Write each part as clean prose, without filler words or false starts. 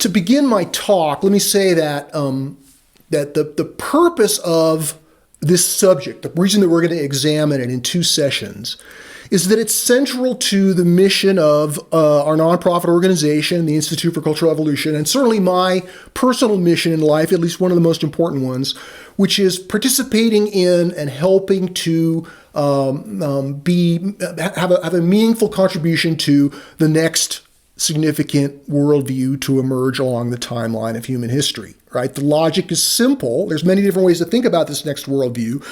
to begin my talk, let me say that that the purpose of this subject, the reason that we're going to examine it in 2 sessions, is that it's central to the mission of our nonprofit organization, the Institute for Cultural Evolution, and certainly my personal mission in life, at least one of the most important ones, which is participating in and helping to have a meaningful contribution to the next significant worldview to emerge along the timeline of human history, right? The logic is simple. There's many different ways to think about this next worldview,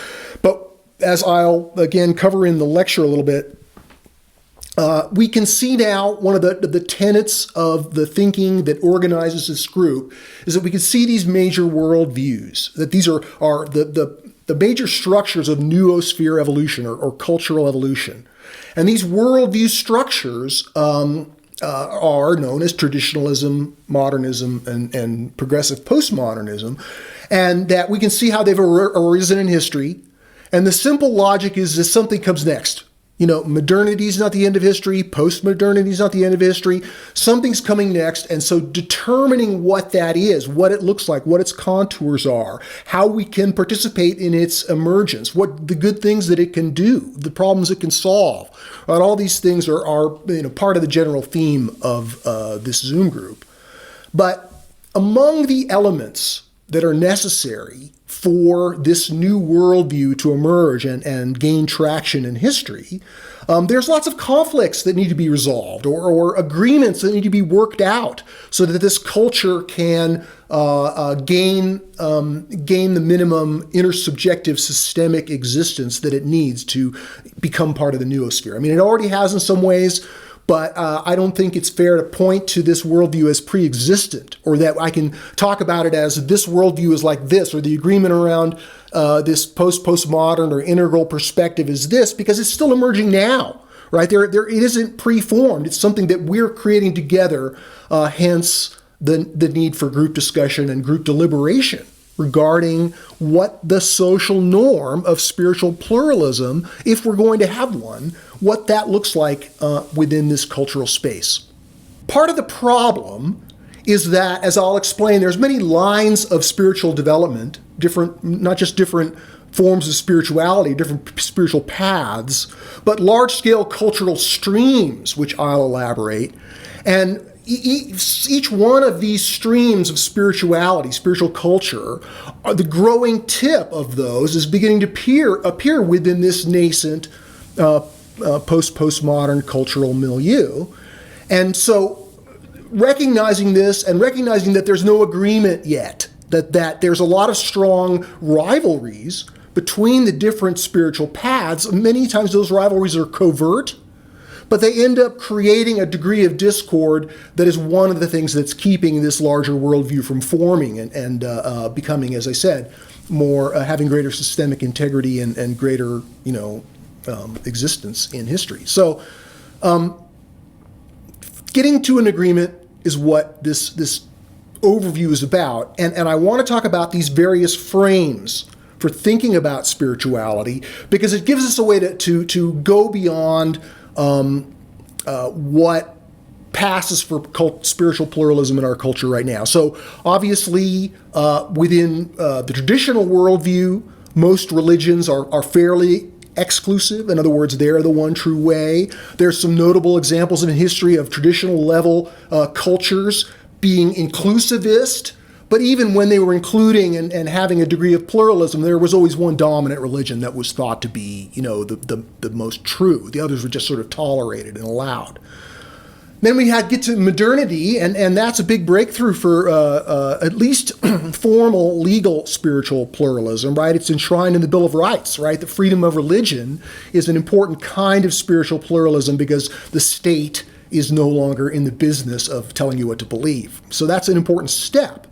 but as I'll, again, cover in the lecture a little bit, we can see now one of the tenets of the thinking that organizes this group is that we can see these major worldviews, that these are the major structures of noosphere evolution or cultural evolution. And these worldview structures are known as traditionalism, modernism, and progressive postmodernism, and that we can see how they've arisen in history. And the simple logic is that something comes next. You know, modernity is not the end of history. Postmodernity is not the end of history. Something's coming next. And so determining what that is, what it looks like, what its contours are, how we can participate in its emergence, what the good things that it can do, the problems it can solve, right? All these things are part of the general theme of this Zoom group. But among the elements that are necessary for this new worldview to emerge and gain traction in history, there's lots of conflicts that need to be resolved or agreements that need to be worked out so that this culture can gain the minimum intersubjective systemic existence that it needs to become part of the noosphere. I mean, it already has in some ways, but I don't think it's fair to point to this worldview as pre-existent, or that I can talk about it as this worldview is like this, or the agreement around this postmodern or integral perspective is this, because it's still emerging now, right? It isn't pre-formed. It's something that we're creating together, hence the need for group discussion and group deliberation regarding what the social norm of spiritual pluralism, if we're going to have one, what that looks like within this cultural space. Part of the problem is that, as I'll explain, there's many lines of spiritual development, not just different forms of spirituality, different spiritual paths, but large-scale cultural streams, which I'll elaborate. And each one of these streams of spirituality, spiritual culture, the growing tip of those is beginning to appear within this nascent post-postmodern cultural milieu. And so recognizing this and recognizing that there's no agreement yet, that there's a lot of strong rivalries between the different spiritual paths, many times those rivalries are covert, but they end up creating a degree of discord that is one of the things that's keeping this larger worldview from forming and becoming, as I said, more having greater systemic integrity and greater, existence in history. So, getting to an agreement is what this overview is about, and I want to talk about these various frames for thinking about spirituality because it gives us a way to go beyond what passes for spiritual pluralism in our culture right now. So obviously, within the traditional worldview, most religions are fairly exclusive. In other words, they're the one true way. There's some notable examples in history of traditional level cultures being inclusivist, but even when they were including and having a degree of pluralism, there was always one dominant religion that was thought to be, the most true. The others were just sort of tolerated and allowed. Then we get to modernity, and that's a big breakthrough for at least formal legal spiritual pluralism, right? It's enshrined in the Bill of Rights, right? The freedom of religion is an important kind of spiritual pluralism because the state is no longer in the business of telling you what to believe. So that's an important step.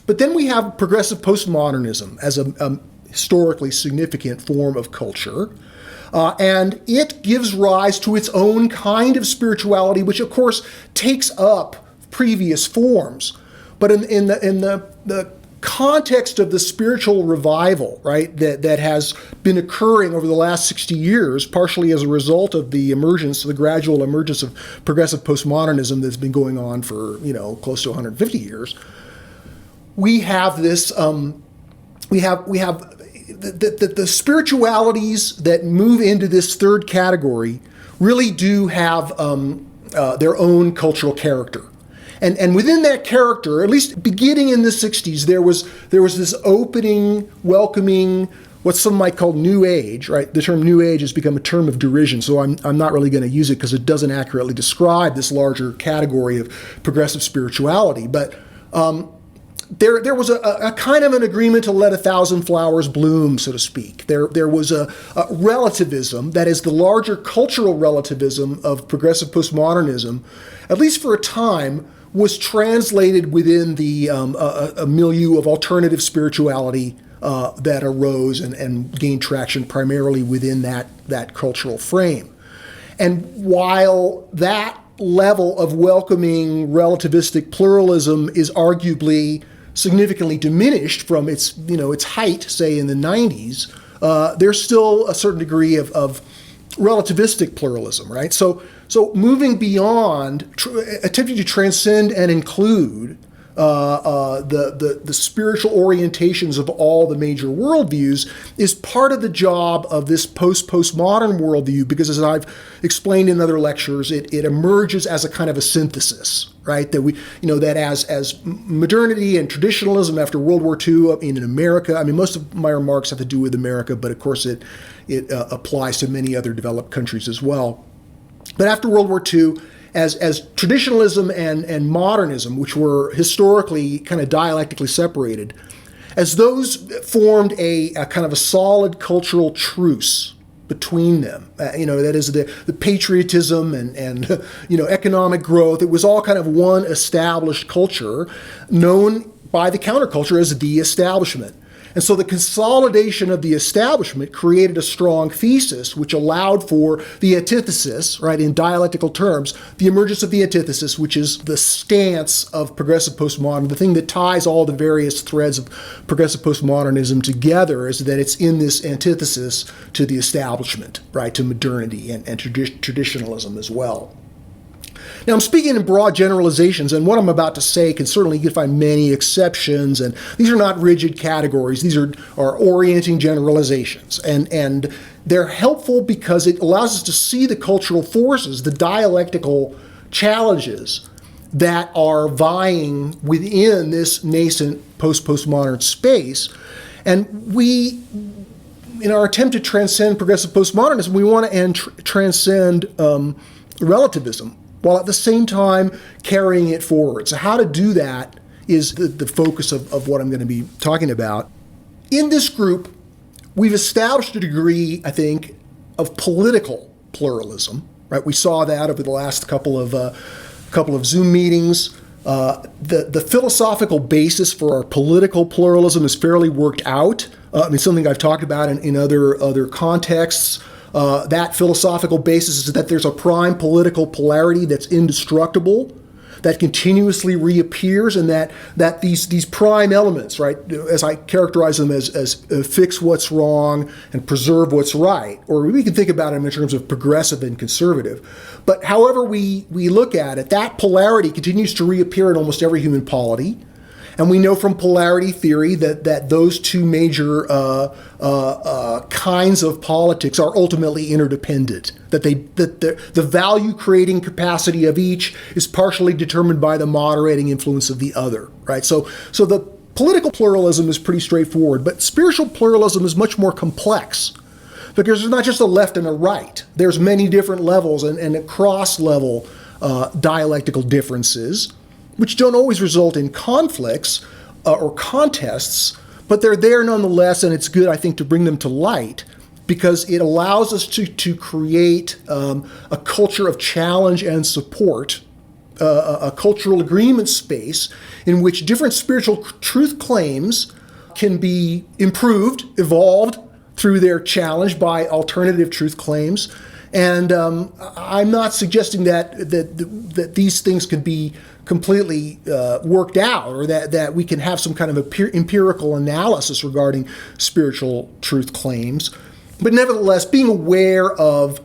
But then we have progressive postmodernism as a historically significant form of culture. And it gives rise to its own kind of spirituality, which of course takes up previous forms. But in the context of the spiritual revival, right, that has been occurring over the last 60 years, partially as a result of the gradual emergence of progressive postmodernism that's been going on for, close to 150 years, we have this, we have the spiritualities that move into this third category really do have their own cultural character. And within that character, at least beginning in the 60s, there was this opening, welcoming, what some might call New Age, right? The term New Age has become a term of derision, so I'm not really going to use it because it doesn't accurately describe this larger category of progressive spirituality. But there was a kind of an agreement to let 1,000 flowers bloom, so to speak. There was a relativism, that is the larger cultural relativism of progressive postmodernism, at least for a time, was translated within the a milieu of alternative spirituality that arose and gained traction primarily within that cultural frame. And while that level of welcoming relativistic pluralism is arguably significantly diminished from its height, say in the 90s, there's still a certain degree of relativistic pluralism, right? So moving beyond, attempting to transcend and include the spiritual orientations of all the major worldviews is part of the job of this post-postmodern worldview, because as I've explained in other lectures, it emerges as a kind of a synthesis, right? That as modernity and traditionalism after World War II in America, most of my remarks have to do with America, but of course it applies to many other developed countries as well. But after World War II, as traditionalism and modernism, which were historically kind of dialectically separated, as those formed a kind of a solid cultural truce between them, that is the patriotism and economic growth, it was all kind of one established culture known by the counterculture as the establishment. And so the consolidation of the establishment created a strong thesis which allowed for the antithesis, right, in dialectical terms, the emergence of the antithesis, which is the stance of progressive postmodern. The thing that ties all the various threads of progressive postmodernism together is that it's in this antithesis to the establishment, right, to modernity and traditionalism as well. Now, I'm speaking in broad generalizations, and what I'm about to say can certainly find many exceptions, and these are not rigid categories. These are orienting generalizations, and they're helpful because it allows us to see the cultural forces, the dialectical challenges that are vying within this nascent post-postmodern space. And we, in our attempt to transcend progressive postmodernism, we want to transcend relativism, while at the same time carrying it forward. So how to do that is the focus of what I'm going to be talking about. In this group, we've established a degree, I think, of political pluralism, right? We saw that over the last couple of Zoom meetings. The philosophical basis for our political pluralism is fairly worked out. Something I've talked about in other contexts. That philosophical basis is that there's a prime political polarity that's indestructible, that continuously reappears, and that these prime elements, right, as I characterize them as fix what's wrong and preserve what's right, or we can think about them in terms of progressive and conservative. But however we look at it, that polarity continues to reappear in almost every human polity. And we know from polarity theory that those two major kinds of politics are ultimately interdependent. That the value-creating capacity of each is partially determined by the moderating influence of the other. Right. So the political pluralism is pretty straightforward, but spiritual pluralism is much more complex, because there's not just a left and a right. There's many different levels and cross-level dialectical differences, which don't always result in conflicts or contests, but they're there nonetheless, and it's good, I think, to bring them to light, because it allows us to create a culture of challenge and support, a cultural agreement space in which different spiritual truth claims can be improved, evolved through their challenge by alternative truth claims. And I'm not suggesting that these things can be completely worked out, or that we can have some kind of empirical analysis regarding spiritual truth claims. But nevertheless, being aware of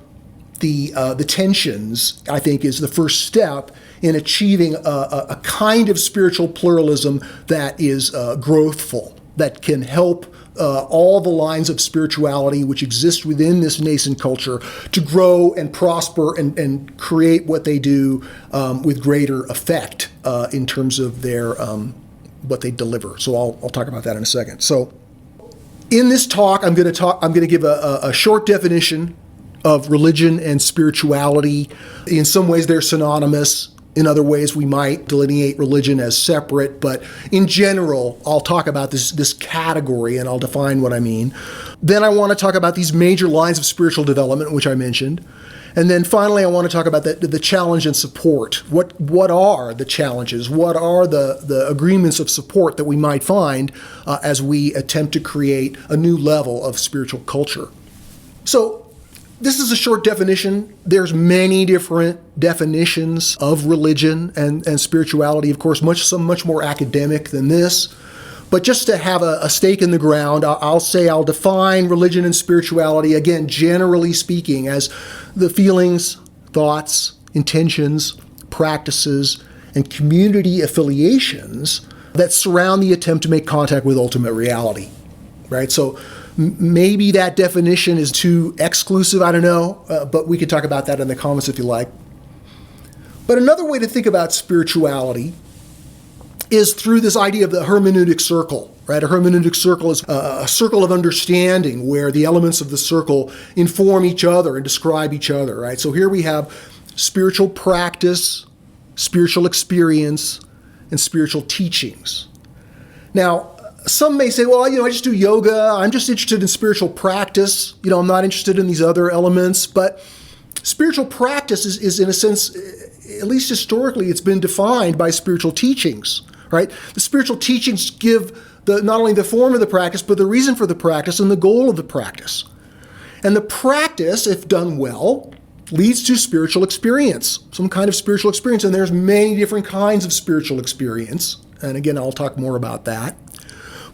the tensions, I think, is the first step in achieving a kind of spiritual pluralism that is growthful, that can help all the lines of spirituality which exist within this nascent culture to grow and prosper and create what they do with greater effect in terms of their what they deliver. So I'll talk about that in a second. So in this talk, I'm going to give a short definition of religion and spirituality. In some ways, they're synonymous. In other ways, we might delineate religion as separate, but in general, I'll talk about this category and I'll define what I mean. Then I want to talk about these major lines of spiritual development, which I mentioned. And then finally, I want to talk about the challenge and support. What are the challenges? What are the agreements of support that we might find as we attempt to create a new level of spiritual culture? So, this is a short definition. There's many different definitions of religion and spirituality, of course, much more academic than this. But just to have a stake in the ground, I'll define religion and spirituality, again, generally speaking, as the feelings, thoughts, intentions, practices, and community affiliations that surround the attempt to make contact with ultimate reality, right? So maybe that definition is too exclusive, I don't know, but we could talk about that in the comments if you like. But another way to think about spirituality is through this idea of the hermeneutic circle, right? A hermeneutic circle is a circle of understanding where the elements of the circle inform each other and describe each other, right? So here we have spiritual practice, spiritual experience, and spiritual teachings. Now, some may say, well, I just do yoga. I'm just interested in spiritual practice. I'm not interested in these other elements. But spiritual practice is in a sense, at least historically, it's been defined by spiritual teachings, right? The spiritual teachings give not only the form of the practice, but the reason for the practice and the goal of the practice. And the practice, if done well, leads to spiritual experience, some kind of spiritual experience. And there's many different kinds of spiritual experience. And again, I'll talk more about that.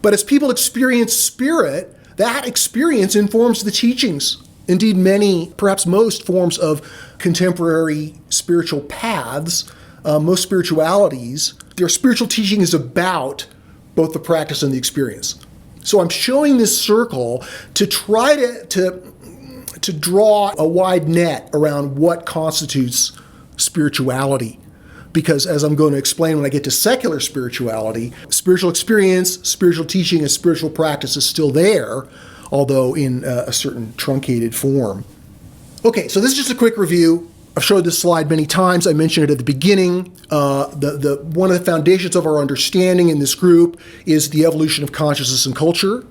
But as people experience spirit, that experience informs the teachings. Indeed, many, perhaps most forms of contemporary spiritual paths, most spiritualities, their spiritual teaching is about both the practice and the experience. So I'm showing this circle to try to draw a wide net around what constitutes spirituality. Because as I'm going to explain when I get to secular spirituality, spiritual experience, spiritual teaching, and spiritual practice is still there, although in a certain truncated form. Okay, so this is just a quick review. I've showed this slide many times. I mentioned it at the beginning. One of the foundations of our understanding in this group is the evolution of consciousness and culture.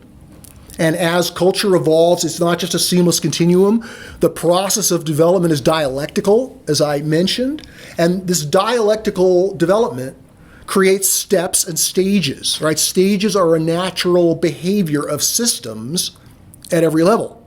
And as culture evolves, it's not just a seamless continuum. The process of development is dialectical, as I mentioned. And this dialectical development creates steps and stages, right? Stages are a natural behavior of systems at every level.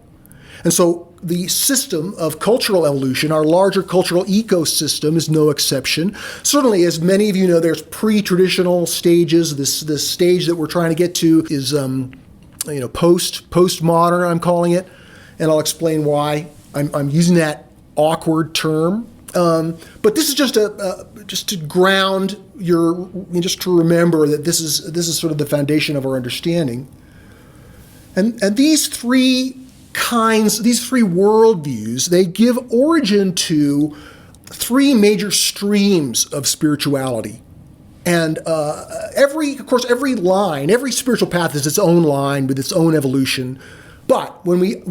And so the system of cultural evolution, our larger cultural ecosystem, is no exception. Certainly, as many of you know, there's pre-traditional stages. This stage that we're trying to get to is Post-Postmodern, I'm calling it, and I'll explain why I'm using that awkward term. But this is just to ground just to remember that this is sort of the foundation of our understanding. And these three worldviews, they give origin to three major streams of spirituality. And every spiritual path is its own line with its own evolution. But when we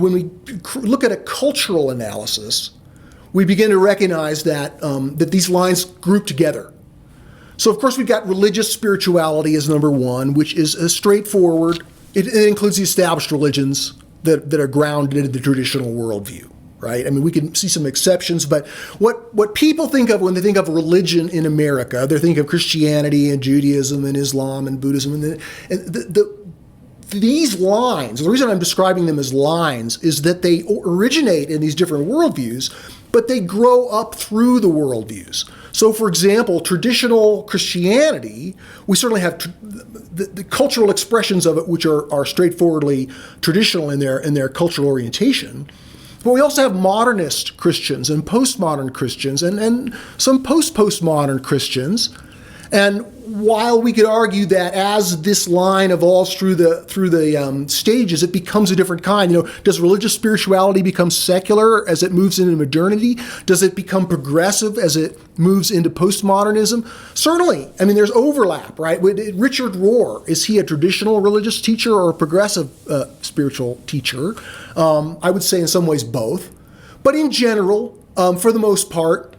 look at a cultural analysis, we begin to recognize that these lines group together. So, of course, we've got religious spirituality as number one, which is straightforward. It includes the established religions that are grounded in the traditional worldview. Right? I mean, we can see some exceptions, but what people think of when they think of religion in America, they think of Christianity and Judaism and Islam and Buddhism. And these lines, the reason I'm describing them as lines is that they originate in these different worldviews, but they grow up through the worldviews. So, for example, traditional Christianity, we certainly have the cultural expressions of it, which are straightforwardly traditional in their cultural orientation. But we also have modernist Christians and postmodern Christians and some post-postmodern Christians. And while we could argue that as this line evolves through the stages, it becomes a different kind. Does religious spirituality become secular as it moves into modernity? Does it become progressive as it moves into postmodernism? Certainly. I mean, there's overlap, right? Richard Rohr, is he a traditional religious teacher or a progressive spiritual teacher? I would say in some ways both. But in general, for the most part,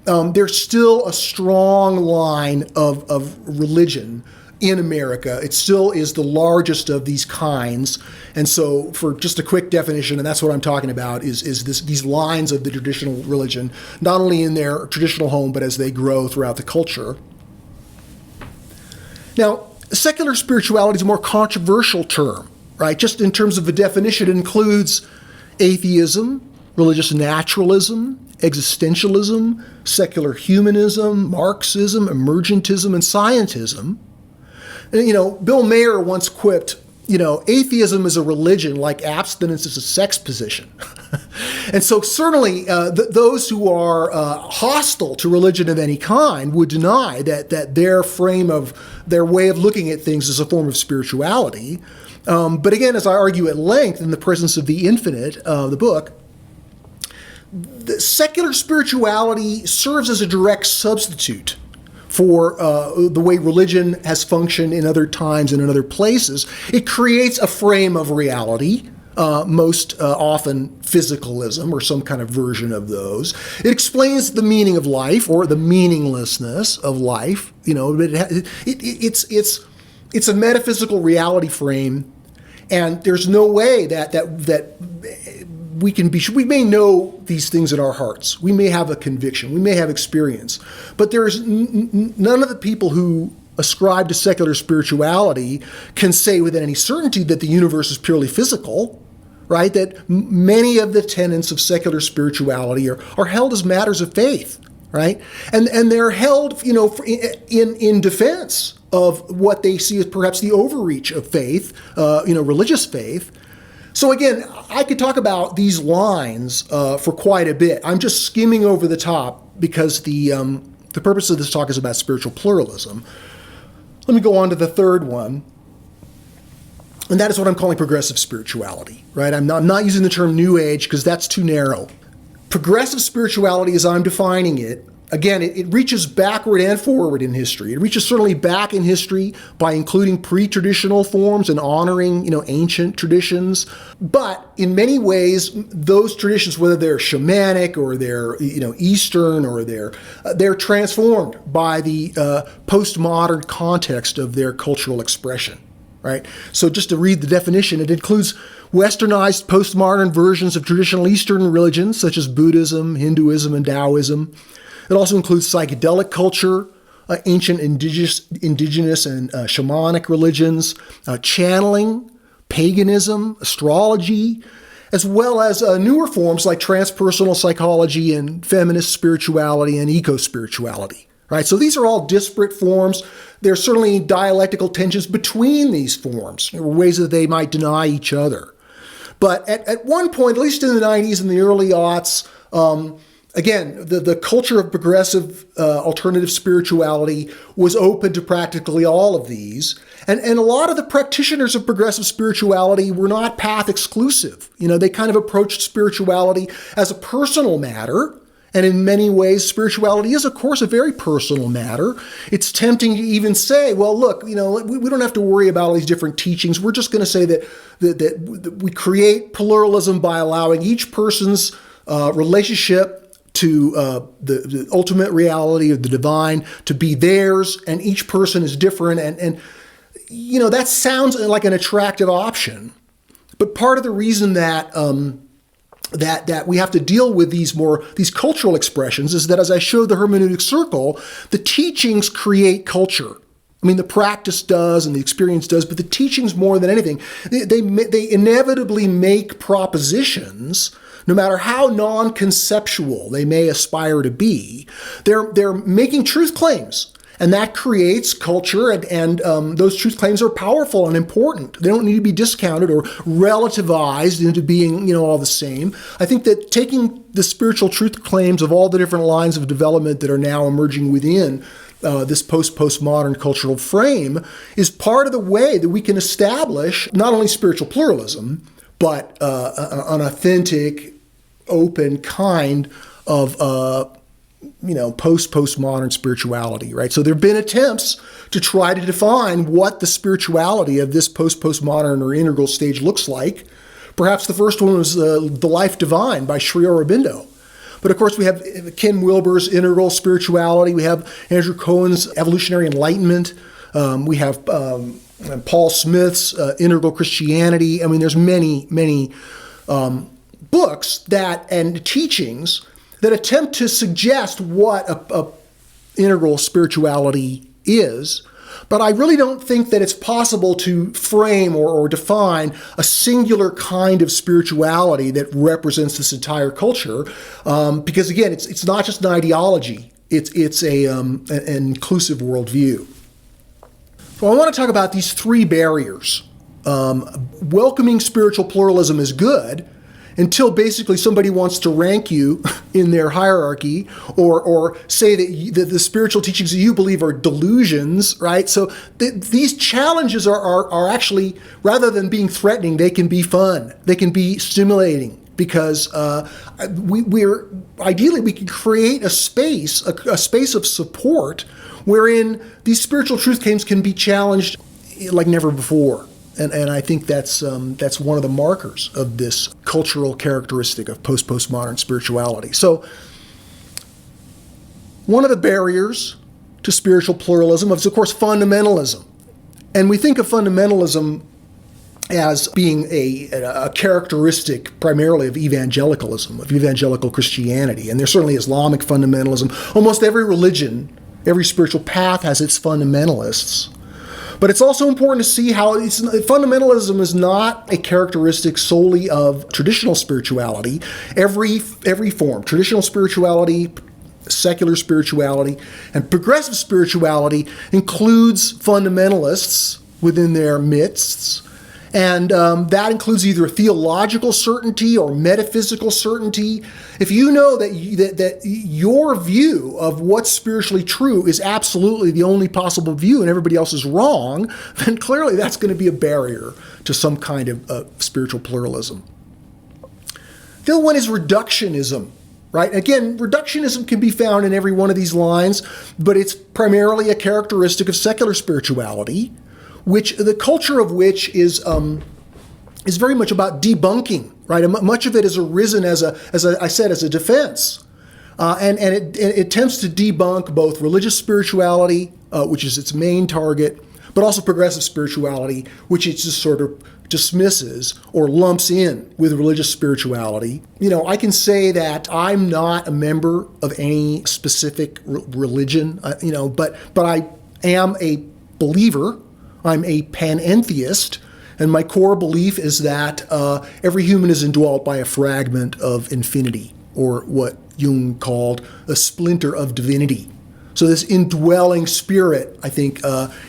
there's still a strong line of religion in America. It still is the largest of these kinds. And so for just a quick definition, and that's what I'm talking about, is these lines of the traditional religion, not only in their traditional home, but as they grow throughout the culture. Now, secular spirituality is a more controversial term, right? Just in terms of the definition, it includes atheism, religious naturalism, existentialism, secular humanism, Marxism, emergentism, and scientism. And, Bill Mayer once quipped, atheism is a religion like abstinence is a sex position. And so certainly those who are hostile to religion of any kind would deny that their way of looking at things is a form of spirituality. But again, as I argue at length in The Presence of the Infinite, the book, the secular spirituality serves as a direct substitute for the way religion has functioned in other times and in other places. It creates a frame of reality, most often physicalism or some kind of version of those. It explains the meaning of life or the meaninglessness of life. It's a metaphysical reality frame, and there's no way that we may know these things in our hearts. We may have a conviction. We may have experience. But there's none of the people who ascribe to secular spirituality can say with any certainty that the universe is purely physical, right? That many of the tenets of secular spirituality are held as matters of faith, right? And they're held, in defense of what they see as perhaps the overreach of faith, religious faith. So again, I could talk about these lines for quite a bit. I'm just skimming over the top because the purpose of this talk is about spiritual pluralism. Let me go on to the third one, and that is what I'm calling progressive spirituality, right? I'm not using the term New Age because that's too narrow. Progressive spirituality, as I'm defining it, again, it reaches backward and forward in history. It reaches certainly back in history by including pre-traditional forms and honoring, ancient traditions. But in many ways, those traditions, whether they're shamanic or they're, Eastern or they're transformed by the postmodern context of their cultural expression, right? So just to read the definition, it includes westernized postmodern versions of traditional Eastern religions such as Buddhism, Hinduism, and Taoism. It also includes psychedelic culture, ancient indigenous and shamanic religions, channeling, paganism, astrology, as well as newer forms like transpersonal psychology and feminist spirituality and eco-spirituality. Right? So these are all disparate forms. There's certainly dialectical tensions between these forms, or ways that they might deny each other. But at one point, at least in the 90s and the early aughts, again, the culture of progressive alternative spirituality was open to practically all of these. And a lot of the practitioners of progressive spirituality were not path exclusive. They kind of approached spirituality as a personal matter. And in many ways, spirituality is, of course, a very personal matter. It's tempting to even say, well, look, we don't have to worry about all these different teachings. We're just going to say that we create pluralism by allowing each person's relationship to the ultimate reality of the divine to be theirs, and each person is different. And that sounds like an attractive option. But part of the reason that that we have to deal with these cultural expressions is that, as I showed the hermeneutic circle, the teachings create culture. I mean, the practice does and the experience does, but the teachings more than anything, they inevitably make propositions no matter how non-conceptual they may aspire to be, they're making truth claims. And that creates culture, and those truth claims are powerful and important. They don't need to be discounted or relativized into being, all the same. I think that taking the spiritual truth claims of all the different lines of development that are now emerging within this post-postmodern cultural frame is part of the way that we can establish not only spiritual pluralism, but an authentic, open kind of post-postmodern spirituality, right? So there have been attempts to try to define what the spirituality of this post-postmodern or integral stage looks like. Perhaps the first one was The Life Divine by Sri Aurobindo. But of course, we have Ken Wilber's integral spirituality. We have Andrew Cohen's evolutionary enlightenment. We have Paul Smith's integral Christianity. I mean, there's many, many books and teachings that attempt to suggest what a integral spirituality is. But I really don't think that it's possible to frame or define a singular kind of spirituality that represents this entire culture, because again, it's not just an ideology; it's an inclusive worldview. So I want to talk about these three barriers. Welcoming spiritual pluralism is good, until basically somebody wants to rank you in their hierarchy or say that the spiritual teachings that you believe are delusions, right? So these challenges are actually, rather than being threatening, they can be fun. They can be stimulating because ideally we can create a space of support wherein these spiritual truth claims can be challenged like never before. And I think that's one of the markers of this cultural characteristic of post-postmodern spirituality. So one of the barriers to spiritual pluralism is, of course, fundamentalism. And we think of fundamentalism as being a characteristic primarily of evangelicalism, of evangelical Christianity. And there's certainly Islamic fundamentalism. Almost every religion, every spiritual path has its fundamentalists. But it's also important to see how fundamentalism is not a characteristic solely of traditional spirituality. Every form, traditional spirituality, secular spirituality, and progressive spirituality includes fundamentalists within their midst. And that includes either theological certainty or metaphysical certainty. If you know that your view of what's spiritually true is absolutely the only possible view and everybody else is wrong, then clearly that's going to be a barrier to some kind of spiritual pluralism. The other one is reductionism, right? Again, reductionism can be found in every one of these lines, but it's primarily a characteristic of secular spirituality, which the culture of which is very much about debunking, right? And much of it has arisen as a defense, and it attempts to debunk both religious spirituality, which is its main target, but also progressive spirituality, which it just sort of dismisses or lumps in with religious spirituality. I can say that I'm not a member of any specific religion, but I am a believer. I'm a panentheist, and my core belief is that every human is indwelt by a fragment of infinity, or what Jung called a splinter of divinity. So this indwelling spirit, I think,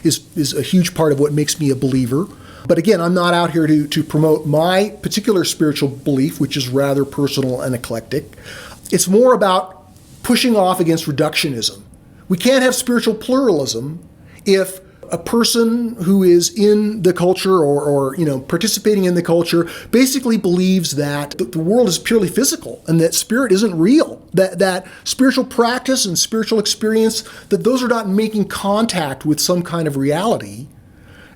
is a huge part of what makes me a believer. But again, I'm not out here to promote my particular spiritual belief, which is rather personal and eclectic. It's more about pushing off against reductionism. We can't have spiritual pluralism if a person who is in the culture or participating in the culture basically believes that the world is purely physical and that spirit isn't real, that spiritual practice and spiritual experience, that those are not making contact with some kind of reality.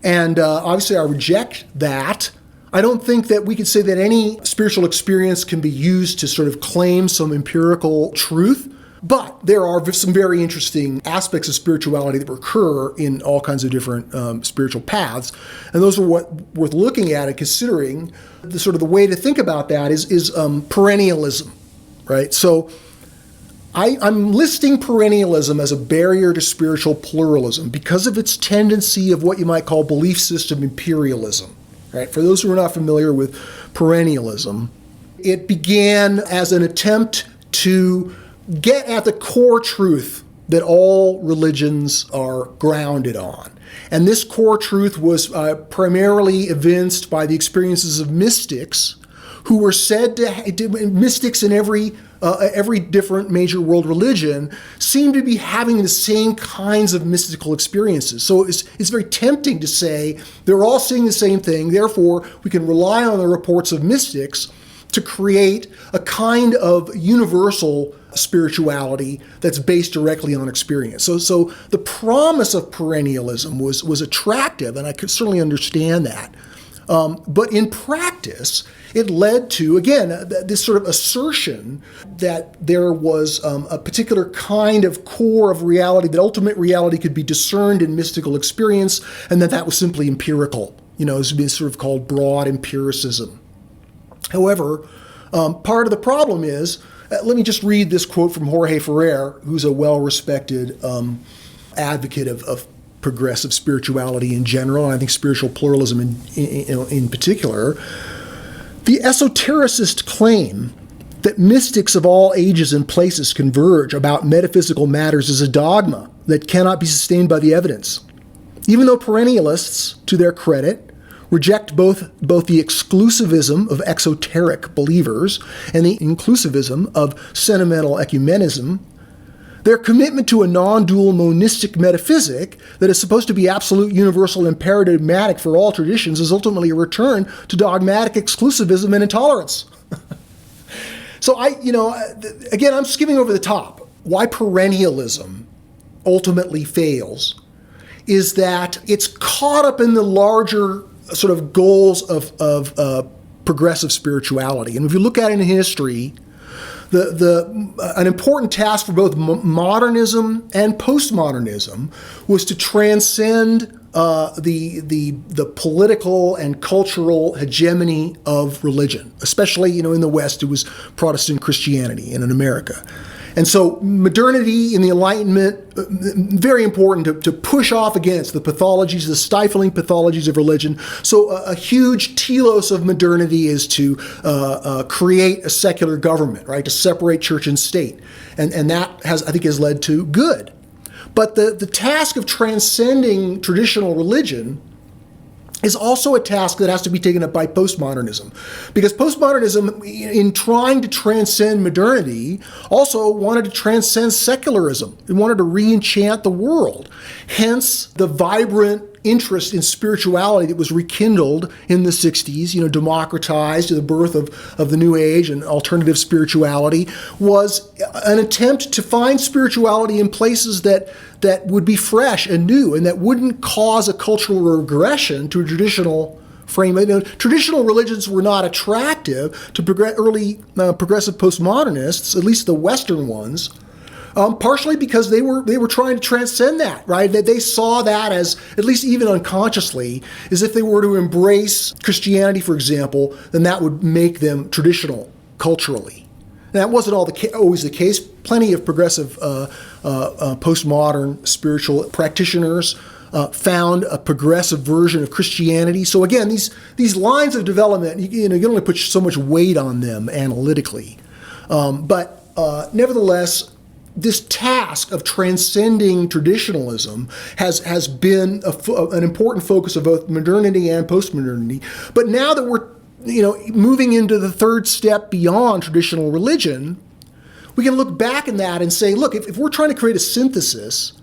And obviously I reject that. I don't think that we could say that any spiritual experience can be used to sort of claim some empirical truth. But there are some very interesting aspects of spirituality that recur in all kinds of different spiritual paths. And those are worth looking at and considering. The way to think about that is perennialism, right? So I'm listing perennialism as a barrier to spiritual pluralism because of its tendency of what you might call belief system imperialism, right? For those who are not familiar with perennialism, It began as an attempt to get at the core truth that all religions are grounded on. And this core truth was primarily evinced by the experiences of mystics, who were said to, mystics in every different major world religion seem to be having the same kinds of mystical experiences. So it's very tempting to say they're all seeing the same thing, therefore we can rely on the reports of mystics to create a kind of universal spirituality that's based directly on experience. So the promise of perennialism was attractive, and I could certainly understand that. But in practice, it led to, again, this sort of assertion that there was a particular kind of core of reality, that ultimate reality could be discerned in mystical experience, and that was simply empirical. It's been sort of called broad empiricism. However, part of the problem is, let me just read this quote from Jorge Ferrer, who's a well-respected advocate of progressive spirituality in general, and I think spiritual pluralism in particular. The esotericist claim that mystics of all ages and places converge about metaphysical matters is a dogma that cannot be sustained by the evidence. Even though perennialists, to their credit, reject both the exclusivism of exoteric believers and the inclusivism of sentimental ecumenism, their commitment to a non-dual monistic metaphysic that is supposed to be absolute, universal, and paradigmatic for all traditions is ultimately a return to dogmatic exclusivism and intolerance. So again, I'm skimming over the top. Why perennialism ultimately fails is that it's caught up in the larger sort of goals of progressive spirituality. And if you look at it in history, an important task for both modernism and postmodernism was to transcend the political and cultural hegemony of religion, especially in the West. It was Protestant Christianity, and in America. And so modernity in the Enlightenment, very important to push off against the pathologies, the stifling pathologies of religion. So a huge telos of modernity is to create a secular government, right, to separate church and state. And that has led to good. But the task of transcending traditional religion is also a task that has to be taken up by postmodernism. Because postmodernism, in trying to transcend modernity, also wanted to transcend secularism. It wanted to re-enchant the world. Hence, the vibrant interest in spirituality that was rekindled in the 60s, democratized, the birth of the New Age and alternative spirituality, was an attempt to find spirituality in places that would be fresh and new and that wouldn't cause a cultural regression to a traditional frame. Traditional religions were not attractive to early progressive postmodernists, at least the Western ones, partially because they were trying to transcend that, right? That they saw that as, at least even unconsciously, as if they were to embrace Christianity, for example, then that would make them traditional culturally. And that wasn't always the case. Plenty of progressive postmodern spiritual practitioners found a progressive version of Christianity. So again, these lines of development, you can only put so much weight on them analytically. But nevertheless, this task of transcending traditionalism has been an important focus of both modernity and postmodernity. But now that we're moving into the third step beyond traditional religion, we can look back in that and say, look, if we're trying to create a synthesis,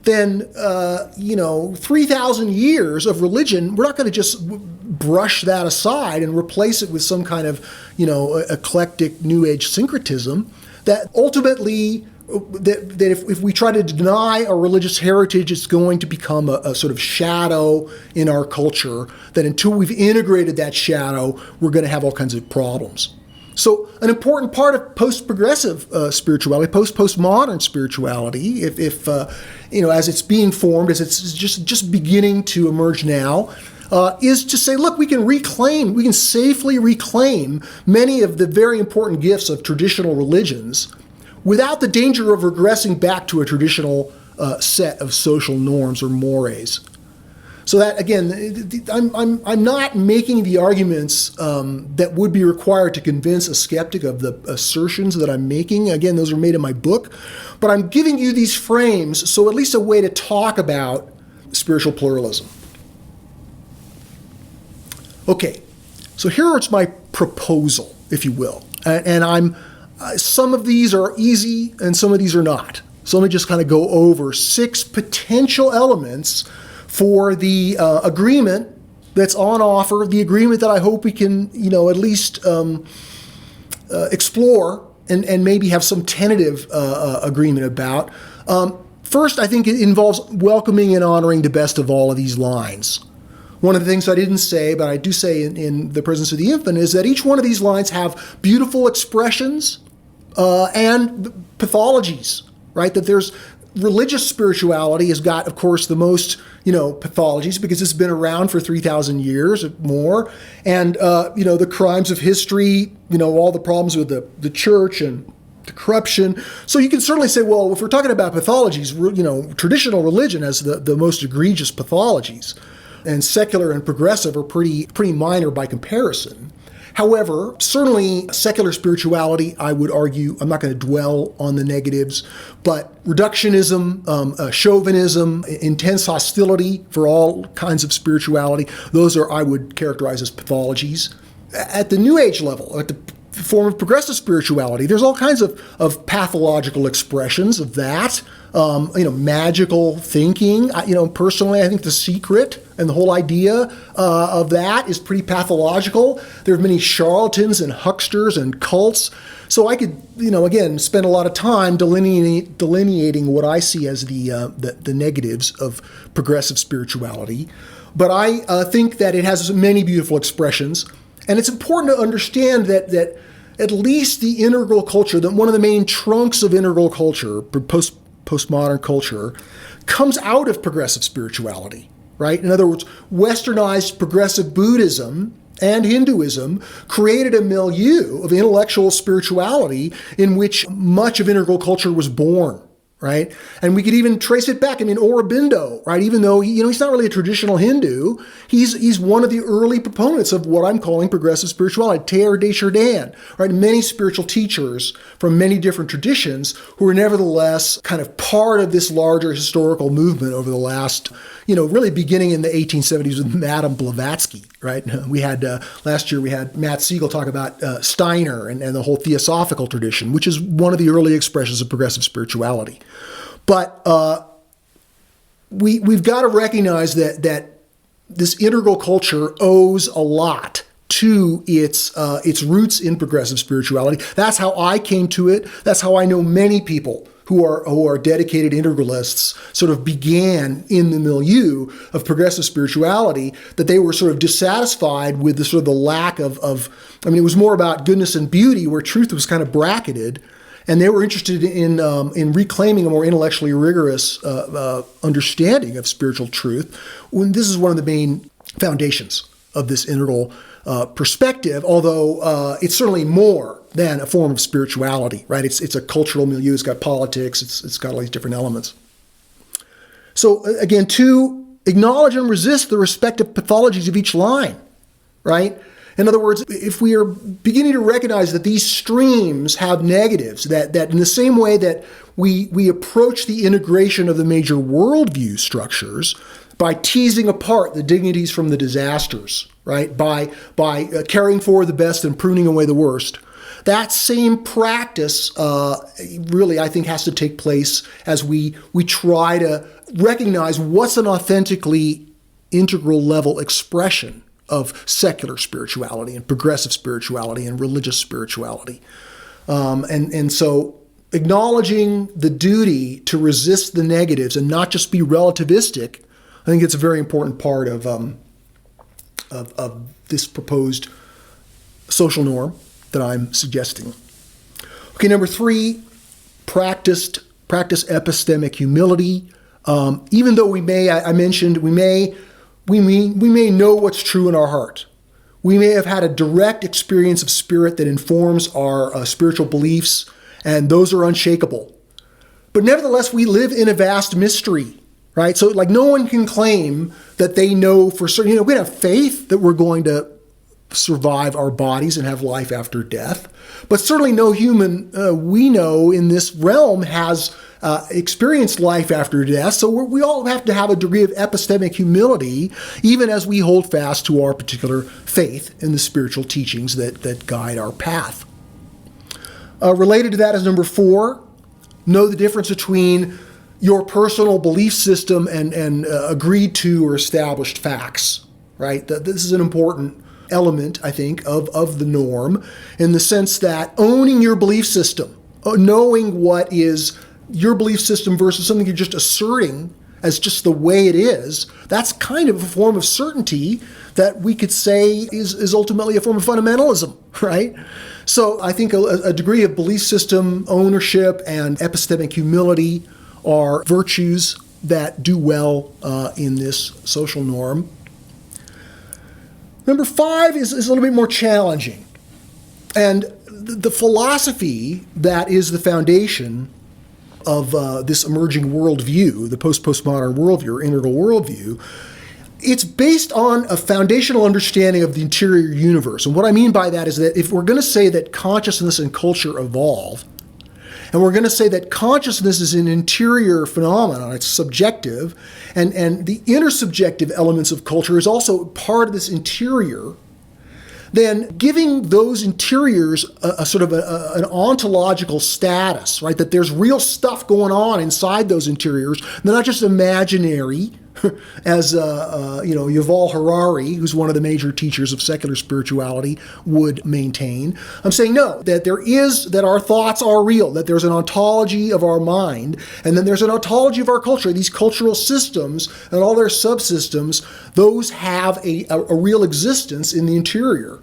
then 3,000 years of religion, we're not going to just brush that aside and replace it with some kind of eclectic New Age syncretism. That ultimately, that if we try to deny our religious heritage, it's going to become a sort of shadow in our culture, that until we've integrated that shadow, we're going to have all kinds of problems. So an important part of post-progressive spirituality, postmodern spirituality, if as it's being formed, as it's just beginning to emerge now, is to say, look, we can safely reclaim many of the very important gifts of traditional religions without the danger of regressing back to a traditional set of social norms or mores. So that, again, I'm not making the arguments that would be required to convince a skeptic of the assertions that I'm making. Again, those are made in my book. But I'm giving you these frames, so at least a way to talk about spiritual pluralism. Okay, so here's my proposal, if you will. And some of these are easy and some of these are not. So let me just kind of go over 6 potential elements for the agreement that's on offer, the agreement that I hope we can, at least explore and maybe have some tentative agreement about. First, I think it involves welcoming and honoring the best of all of these lines. One of the things I didn't say, but I do say in The Presence of the Infant, is that each one of these lines have beautiful expressions and pathologies, right? That there's religious spirituality has got, of course, the most, pathologies because it's been around for 3,000 years or more. And, the crimes of history, all the problems with the church and the corruption. So you can certainly say, well, if we're talking about pathologies, traditional religion has the most egregious pathologies. And secular and progressive are pretty minor by comparison. However, certainly secular spirituality, I would argue, I'm not going to dwell on the negatives, but reductionism, chauvinism, intense hostility for all kinds of spirituality, those are, I would characterize as pathologies. At the New Age level, at the form of progressive spirituality, there's all kinds of pathological expressions of that. Magical thinking. Personally, I think The Secret and the whole idea of that is pretty pathological. There are many charlatans and hucksters and cults. So I could, again, spend a lot of time delineating what I see as the negatives of progressive spirituality. But I think that it has many beautiful expressions. And it's important to understand that at least the integral culture, that one of the main trunks of integral culture, postmodern culture, comes out of progressive spirituality, right? In other words, westernized progressive Buddhism and Hinduism created a milieu of intellectual spirituality in which much of integral culture was born, right? And we could even trace it back. Aurobindo, right? Even though he's not really a traditional Hindu, he's one of the early proponents of what I'm calling progressive spirituality. Teilhard de Chardin, right? Many spiritual teachers from many different traditions who are nevertheless kind of part of this larger historical movement over the last, really beginning in the 1870s with Madame Blavatsky, right? We had last year we had Matt Siegel talk about Steiner and the whole theosophical tradition, which is one of the early expressions of progressive spirituality. But we've got to recognize that this integral culture owes a lot to its roots in progressive spirituality. That's how I came to it. That's how I know many people who are dedicated integralists sort of began in the milieu of progressive spirituality, that they were sort of dissatisfied with the lack of it was more about goodness and beauty, where truth was kind of bracketed. And they were interested in reclaiming a more intellectually rigorous understanding of spiritual truth. When this is one of the main foundations of this integral perspective, although it's certainly more than a form of spirituality, right? It's a cultural milieu. It's got politics. It's got all these different elements. So again, to acknowledge and resist the respective pathologies of each line, right? In other words, if we are beginning to recognize that these streams have negatives, that in the same way that we approach the integration of the major worldview structures by teasing apart the dignities from the disasters, right? By carrying forward the best and pruning away the worst, that same practice really, I think, has to take place as we try to recognize what's an authentically integral level expression of secular spirituality and progressive spirituality and religious spirituality. And so acknowledging the duty to resist the negatives and not just be relativistic, I think it's a very important part of this proposed social norm that I'm suggesting. Okay, number 3, practice epistemic humility. Even though I mentioned we may know what's true in our heart. We may have had a direct experience of spirit that informs our spiritual beliefs, and those are unshakable. But nevertheless, we live in a vast mystery, right? So like no one can claim that they know for certain, we have faith that we're going to survive our bodies and have life after death. But certainly no human we know in this realm has experienced life after death. So we all have to have a degree of epistemic humility, even as we hold fast to our particular faith in the spiritual teachings that guide our path. Related to that is number 4, know the difference between your personal belief system and agreed to or established facts, right? This is an important element, I think, of the norm, in the sense that owning your belief system, knowing what is your belief system versus something you're just asserting as just the way it is, that's kind of a form of certainty that we could say is ultimately a form of fundamentalism, right? So I think a degree of belief system ownership and epistemic humility are virtues that do well in this social norm. Number 5 is a little bit more challenging. And the philosophy that is the foundation of this emerging worldview, the post-postmodern worldview or integral worldview, it's based on a foundational understanding of the interior universe. And what I mean by that is that if we're going to say that consciousness and culture evolve, and we're going to say that consciousness is an interior phenomenon, it's subjective, and the intersubjective elements of culture is also part of this interior, then giving those interiors a sort of an ontological status, right? That there's real stuff going on inside those interiors. They're not just imaginary, as Yuval Harari, who's one of the major teachers of secular spirituality, would maintain. I'm saying no, that our thoughts are real, that there's an ontology of our mind, and then there's an ontology of our culture. These cultural systems and all their subsystems, those have a real existence in the interior.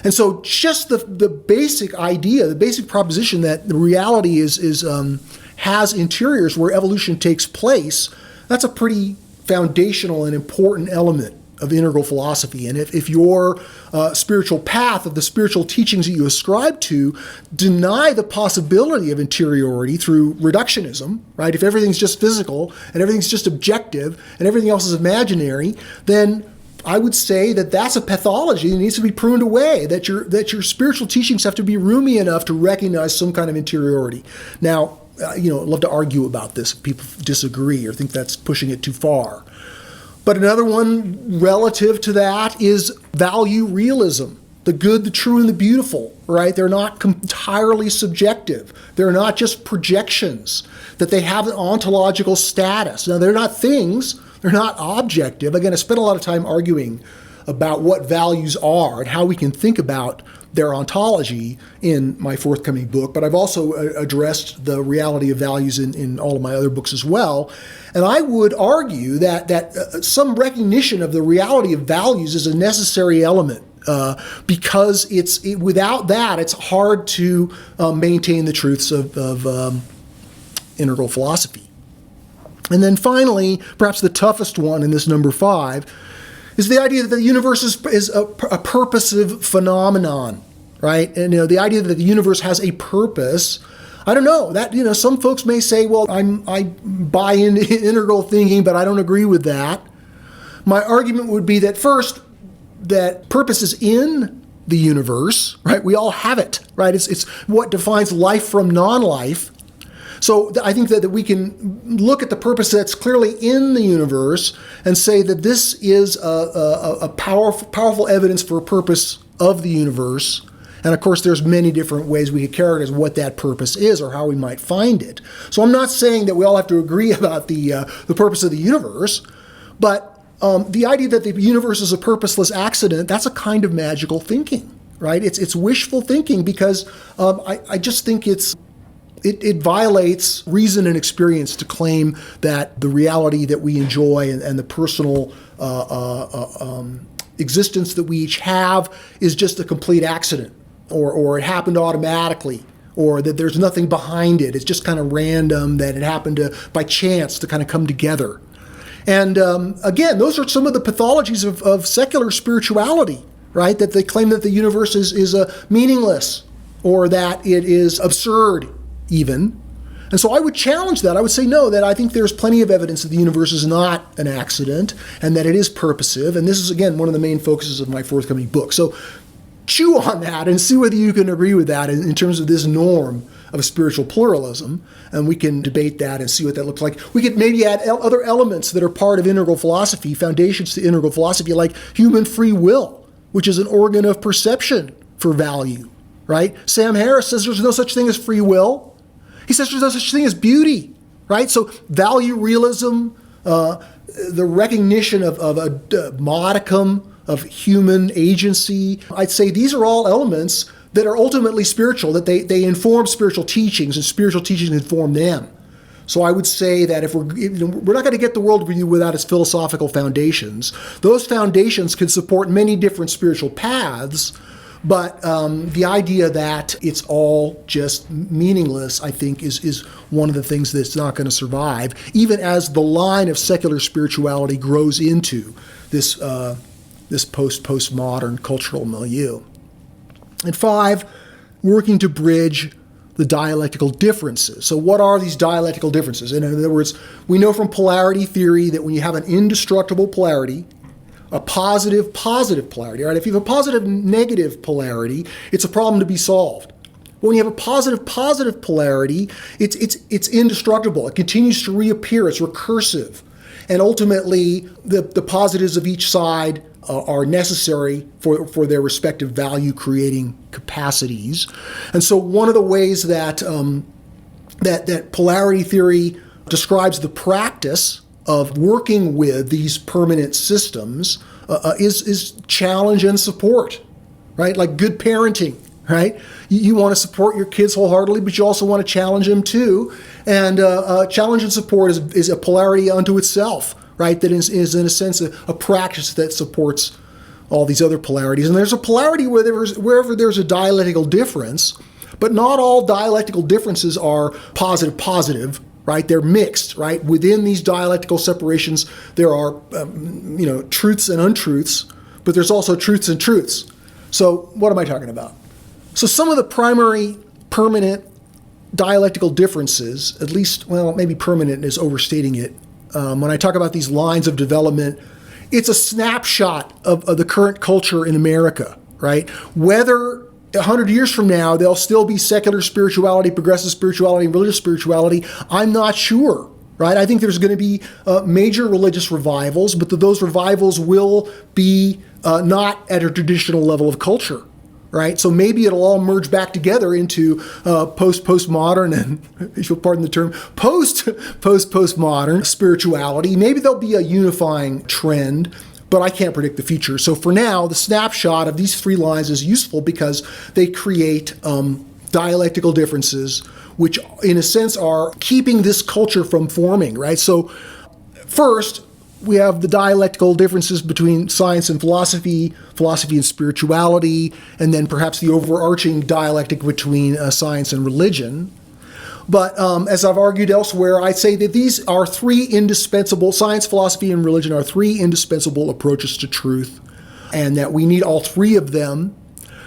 And so just the basic idea, the basic proposition that the reality has interiors where evolution takes place, that's a pretty foundational and important element of integral philosophy. And if your spiritual path of the spiritual teachings that you ascribe to deny the possibility of interiority through reductionism, right? If everything's just physical and everything's just objective and everything else is imaginary, then I would say that that's a pathology that needs to be pruned away, that your spiritual teachings have to be roomy enough to recognize some kind of interiority. Now, I'd love to argue about this if people disagree or think that's pushing it too far. But another one relative to that is value realism. The good, the true, and the beautiful, right? They're not entirely subjective. They're not just projections, that they have an ontological status. Now, they're not things. They're not objective. Again, I spent a lot of time arguing about what values are and how we can think about their ontology in my forthcoming book, but I've also addressed the reality of values in all of my other books as well. And I would argue that some recognition of the reality of values is a necessary element because without that, it's hard to maintain the truths of integral philosophy. And then finally, perhaps the toughest one in this number 5, is the idea that the universe is a purposive phenomenon, right? And the idea that the universe has a purpose. I don't know. That some folks may say, well, I buy into integral thinking, but I don't agree with that. My argument would be that first, that purpose is in the universe, right? We all have it, right? It's what defines life from non-life. So I think that we can look at the purpose that's clearly in the universe and say that this is a powerful evidence for a purpose of the universe. And of course, there's many different ways we could characterize what that purpose is or how we might find it. So I'm not saying that we all have to agree about the purpose of the universe, but the idea that the universe is a purposeless accident, that's a kind of magical thinking, right? It's wishful thinking because I just think it violates reason and experience to claim that the reality that we enjoy and the personal existence that we each have is just a complete accident, or it happened automatically, or that there's nothing behind it. It's just kind of random, that it happened by chance to kind of come together. And again, those are some of the pathologies of secular spirituality, right? That they claim that the universe is meaningless, or that it is absurd, even, And so I would challenge that. I would say, no, that I think there's plenty of evidence that the universe is not an accident and that it is purposive. And this is, again, one of the main focuses of my forthcoming book. So chew on that and see whether you can agree with that in terms of this norm of spiritual pluralism. And we can debate that and see what that looks like. We could maybe add other elements that are part of integral philosophy, foundations to integral philosophy, like human free will, which is an organ of perception for value, right? Sam Harris says there's no such thing as free will. He says there's no such thing as beauty, right? So value realism, the recognition of a modicum of human agency, I'd say these are all elements that are ultimately spiritual, that they inform spiritual teachings, and spiritual teachings inform them. So I would say that if we're not going to get the worldview without its philosophical foundations. Those foundations can support many different spiritual paths, but the idea that it's all just meaningless, I think, is one of the things that's not going to survive, even as the line of secular spirituality grows into this post-postmodern cultural milieu. And 5, working to bridge the dialectical differences. So what are these dialectical differences? In other words, we know from polarity theory that when you have an indestructible polarity, a positive polarity, right? If you have a positive-negative polarity, it's a problem to be solved. But when you have a positive polarity, it's indestructible. It continues to reappear. It's recursive. And ultimately, the positives of each side are necessary for their respective value-creating capacities. And so one of the ways that that polarity theory describes the practice of working with these permanent systems is challenge and support, right? Like good parenting, right? You want to support your kids wholeheartedly, but you also want to challenge them too. And challenge and support is a polarity unto itself, right? That is in a sense a practice that supports all these other polarities. And there's a polarity wherever there's a dialectical difference, but not all dialectical differences are positive, right? They're mixed, right? Within these dialectical separations, there are truths and untruths, but there's also truths and truths. So what am I talking about? So some of the primary permanent dialectical differences, at least, well, maybe permanent is overstating it. When I talk about these lines of development, it's a snapshot of the current culture in America, right? Whether 100 years from now, there'll still be secular spirituality, progressive spirituality, religious spirituality, I'm not sure, right? I think there's going to be major religious revivals, but those revivals will be not at a traditional level of culture, right? So maybe it'll all merge back together into post-postmodern and, if you'll pardon the term, post-postmodern spirituality. Maybe there'll be a unifying trend, but I can't predict the future. So for now, the snapshot of these 3 lines is useful because they create dialectical differences, which in a sense are keeping this culture from forming, right? So first, we have the dialectical differences between science and philosophy and spirituality, and then perhaps the overarching dialectic between science and religion. But as I've argued elsewhere, I'd say that these are 3 indispensable, science, philosophy, and religion are 3 indispensable approaches to truth, and that we need all 3 of them,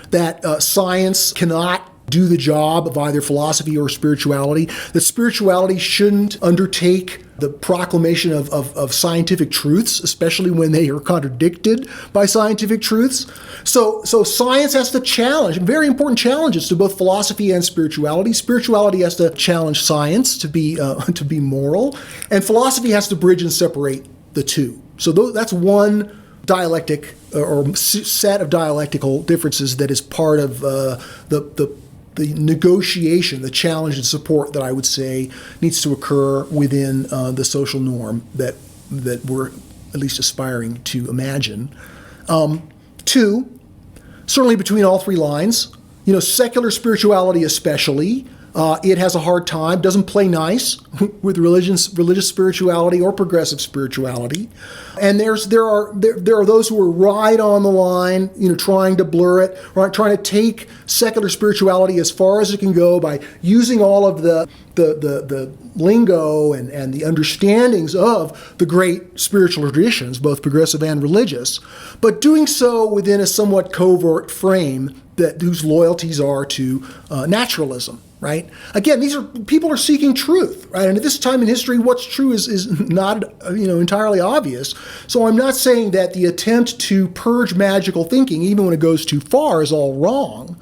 that science cannot do the job of either philosophy or spirituality, that spirituality shouldn't undertake the proclamation of scientific truths, especially when they are contradicted by scientific truths. So science has to challenge, very important challenges to both philosophy and spirituality. Spirituality has to challenge science to be moral, and philosophy has to bridge and separate the two. So that's one dialectic or set of dialectical differences that is part of the negotiation, the challenge and support that I would say needs to occur within the social norm that we're at least aspiring to imagine. 2, certainly between all 3 lines, secular spirituality especially, it has a hard time, doesn't play nice with religious spirituality or progressive spirituality. And there are those who are right on the line, trying to blur it, right, trying to take secular spirituality as far as it can go by using all of the lingo and the understandings of the great spiritual traditions, both progressive and religious, but doing so within a somewhat covert frame whose loyalties are to naturalism. right? Again, these are people are seeking truth, right? And at this time in history, what's true is not entirely obvious. So I'm not saying that the attempt to purge magical thinking, even when it goes too far, is all wrong.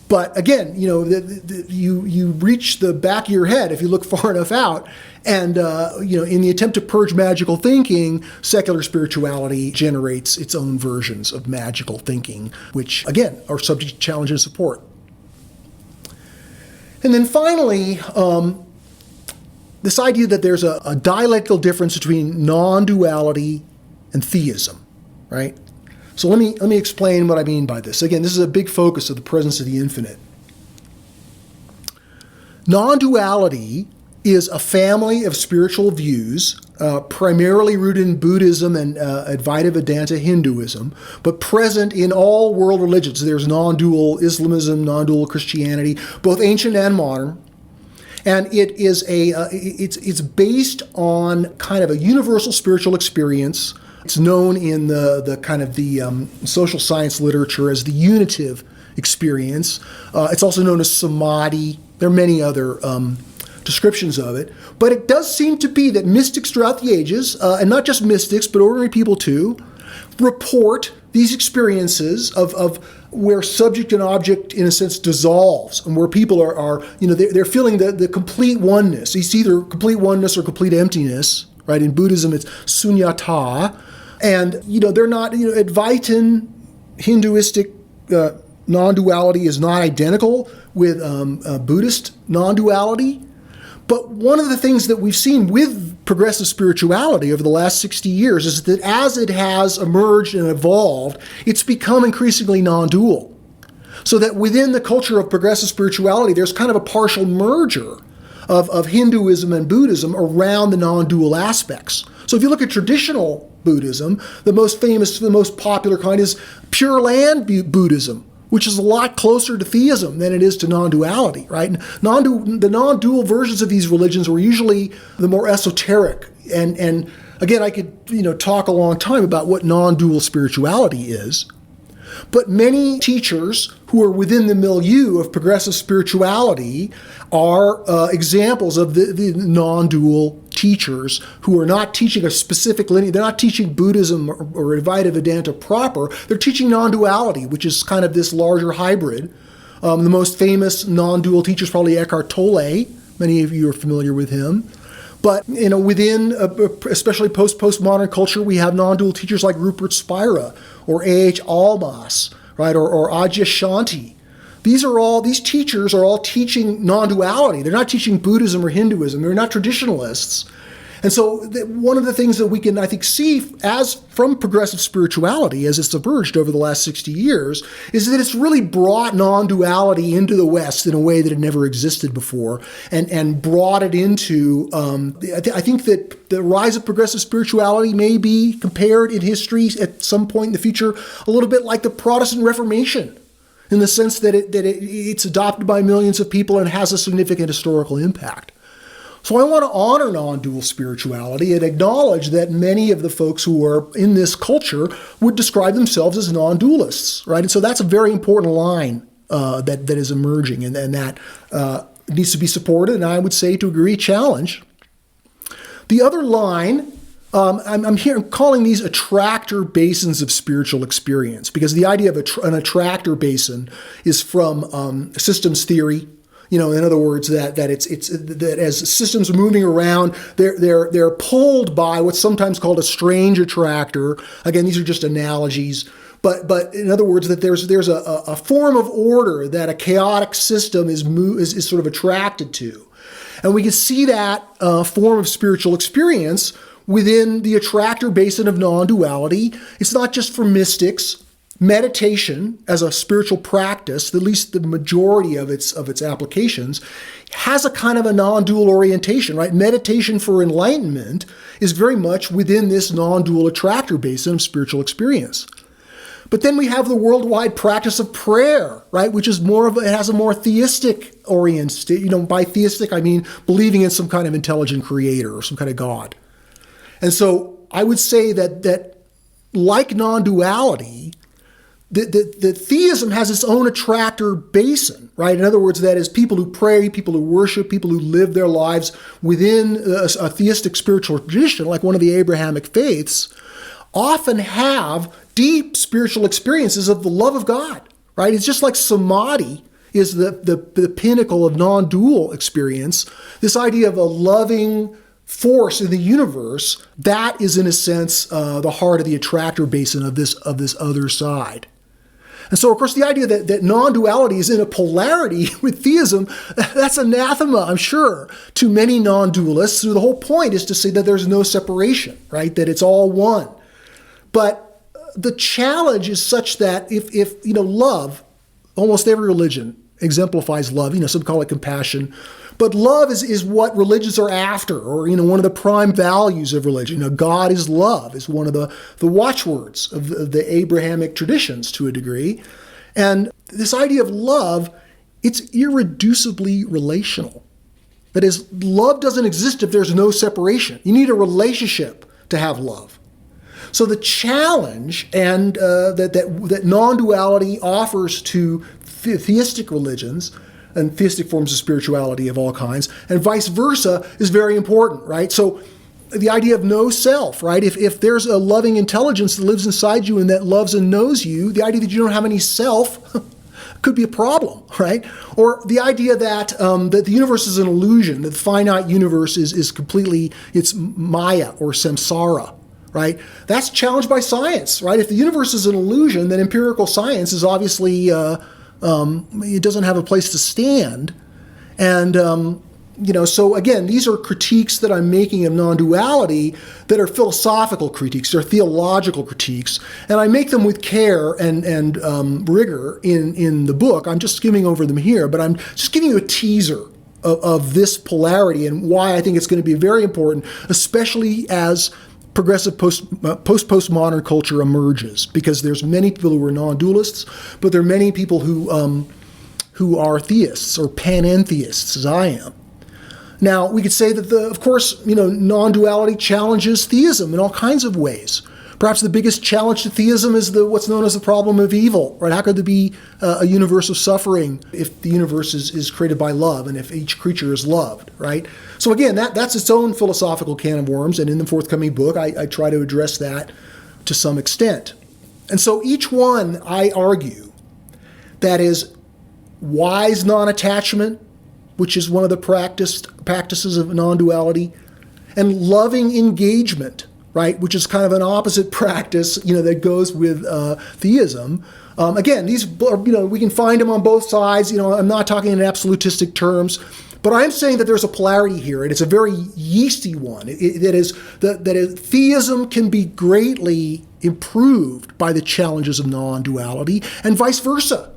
But again, you reach the back of your head if you look far enough out, and in the attempt to purge magical thinking, secular spirituality generates its own versions of magical thinking, which again are subject to challenge and support. And then finally, this idea that there's a dialectical difference between non-duality and theism, right? So let me explain what I mean by this. Again, this is a big focus of the presence of the infinite. Non-duality is a family of spiritual views, primarily rooted in Buddhism and Advaita Vedanta Hinduism, but present in all world religions. There's non-dual Islamism, non-dual Christianity, both ancient and modern. And it is it's based on kind of a universal spiritual experience. It's known in the kind of the social science literature as the unitive experience. It's also known as samadhi. There are many other descriptions of it. But it does seem to be that mystics throughout the ages, and not just mystics, but ordinary people too, report these experiences of where subject and object, in a sense, dissolves, and where people are they're feeling the complete oneness. It's either complete oneness or complete emptiness, right? In Buddhism, it's sunyata. And, they're not, Advaitin Hinduistic non-duality is not identical with Buddhist non-duality. But one of the things that we've seen with progressive spirituality over the last 60 years is that as it has emerged and evolved, it's become increasingly non-dual. So that within the culture of progressive spirituality, there's kind of a partial merger of Hinduism and Buddhism around the non-dual aspects. So if you look at traditional Buddhism, the most famous, the most popular kind is Pure Land Buddhism, which is a lot closer to theism than it is to non-duality, right? The non-dual versions of these religions were usually the more esoteric. And again, I could talk a long time about what non-dual spirituality is. But many teachers who are within the milieu of progressive spirituality are examples of the non-dual teachers who are not teaching a specific lineage. They're not teaching Buddhism or Advaita Vedanta proper. They're teaching non-duality, which is kind of this larger hybrid. The most famous non-dual teacher is probably Eckhart Tolle. Many of you are familiar with him. But within, especially post-postmodern culture, we have non-dual teachers like Rupert Spira or A.H. Almaas, right, or Adyashanti. These teachers are all teaching non-duality. They're not teaching Buddhism or Hinduism. They're not traditionalists. And so one of the things that we can, I think, see as from progressive spirituality as it's emerged over the last 60 years is that it's really brought non-duality into the West in a way that it never existed before and brought it into, I think that the rise of progressive spirituality may be compared in history at some point in the future a little bit like the Protestant Reformation, in the sense that it's adopted by millions of people and has a significant historical impact. So I want to honor non-dual spirituality and acknowledge that many of the folks who are in this culture would describe themselves as non-dualists, right? And so that's a very important line that is emerging, and that needs to be supported, and I would say, to a degree, challenged. The other line, I'm calling these attractor basins of spiritual experience, because the idea of an attractor basin is from systems theory. In other words, that as systems are moving around, they're pulled by what's sometimes called a strange attractor. Again, these are just analogies, but in other words, that there's a form of order that a chaotic system is sort of attracted to, and we can see that form of spiritual experience within the attractor basin of non-duality. It's not just for mystics. Meditation as a spiritual practice, at least the majority of its applications, has a kind of a non-dual orientation, right? Meditation for enlightenment is very much within this non-dual attractor basin of spiritual experience. But then we have the worldwide practice of prayer, right? Which is it has a more theistic orientation. By theistic, I mean believing in some kind of intelligent creator or some kind of God. And so I would say that like non-duality, that theism has its own attractor basin, right? In other words, that is, people who pray, people who worship, people who live their lives within a theistic spiritual tradition, like one of the Abrahamic faiths, often have deep spiritual experiences of the love of God, right? It's just like samadhi is the pinnacle of non-dual experience. This idea of a loving force in the universe, that is in a sense the heart of the attractor basin of this other side. And so, of course, the idea that non-duality is in a polarity with theism, that's anathema, I'm sure, to many non-dualists. So the whole point is to say that there's no separation, right? That it's all one. But the challenge is such that if love, almost every religion exemplifies love, some call it compassion, but love is what religions are after, or, one of the prime values of religion. God is love is one of the watchwords of the Abrahamic traditions to a degree. And this idea of love, it's irreducibly relational. That is, love doesn't exist if there's no separation. You need a relationship to have love. So the challenge and that non-duality offers to theistic religions and theistic forms of spirituality of all kinds, and vice versa, is very important, right? So the idea of no self, right? If there's a loving intelligence that lives inside you and that loves and knows you, the idea that you don't have any self could be a problem, right? Or the idea that that the universe is an illusion, that the finite universe is completely, it's Maya or samsara, right? That's challenged by science, right? If the universe is an illusion, then empirical science is obviously it doesn't have a place to stand. And, so again, these are critiques that I'm making of non-duality that are philosophical critiques, they're theological critiques, and I make them with care and rigor in the book. I'm just skimming over them here, but I'm just giving you a teaser of this polarity and why I think it's going to be very important, especially as progressive post-postmodern culture emerges, because there's many people who are non-dualists, but there are many people who are theists or panentheists, as I am. Now, we could say that, of course, non-duality challenges theism in all kinds of ways. Perhaps the biggest challenge to theism is what's known as the problem of evil, right? How could there be a universe of suffering if the universe is created by love and if each creature is loved, right? So again, that's its own philosophical can of worms, and in the forthcoming book, I try to address that to some extent. And so each one, I argue, that is wise non-attachment, which is one of the practices of non-duality, and loving engagement, right, which is kind of an opposite practice, that goes with theism. Again, these are, we can find them on both sides. I'm not talking in absolutistic terms, but I'm saying that there's a polarity here, and it's a very yeasty one. That is, theism can be greatly improved by the challenges of non-duality, and vice versa.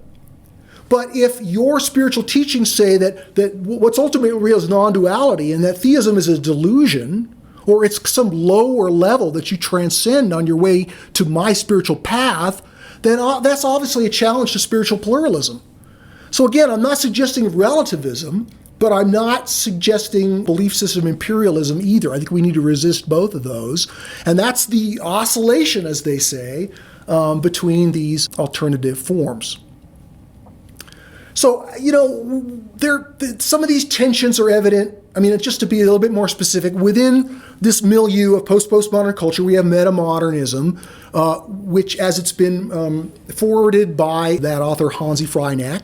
But if your spiritual teachings say that what's ultimately real is non-duality, and that theism is a delusion, or it's some lower level that you transcend on your way to my spiritual path, then that's obviously a challenge to spiritual pluralism. So again, I'm not suggesting relativism, but I'm not suggesting belief system imperialism either. I think we need to resist both of those. And that's the oscillation, as they say, between these alternative forms. So, some of these tensions are evident. I mean, just to be a little bit more specific, within this milieu of post-postmodern culture, we have metamodernism, which, as it's been forwarded by that author Hansi Freinack,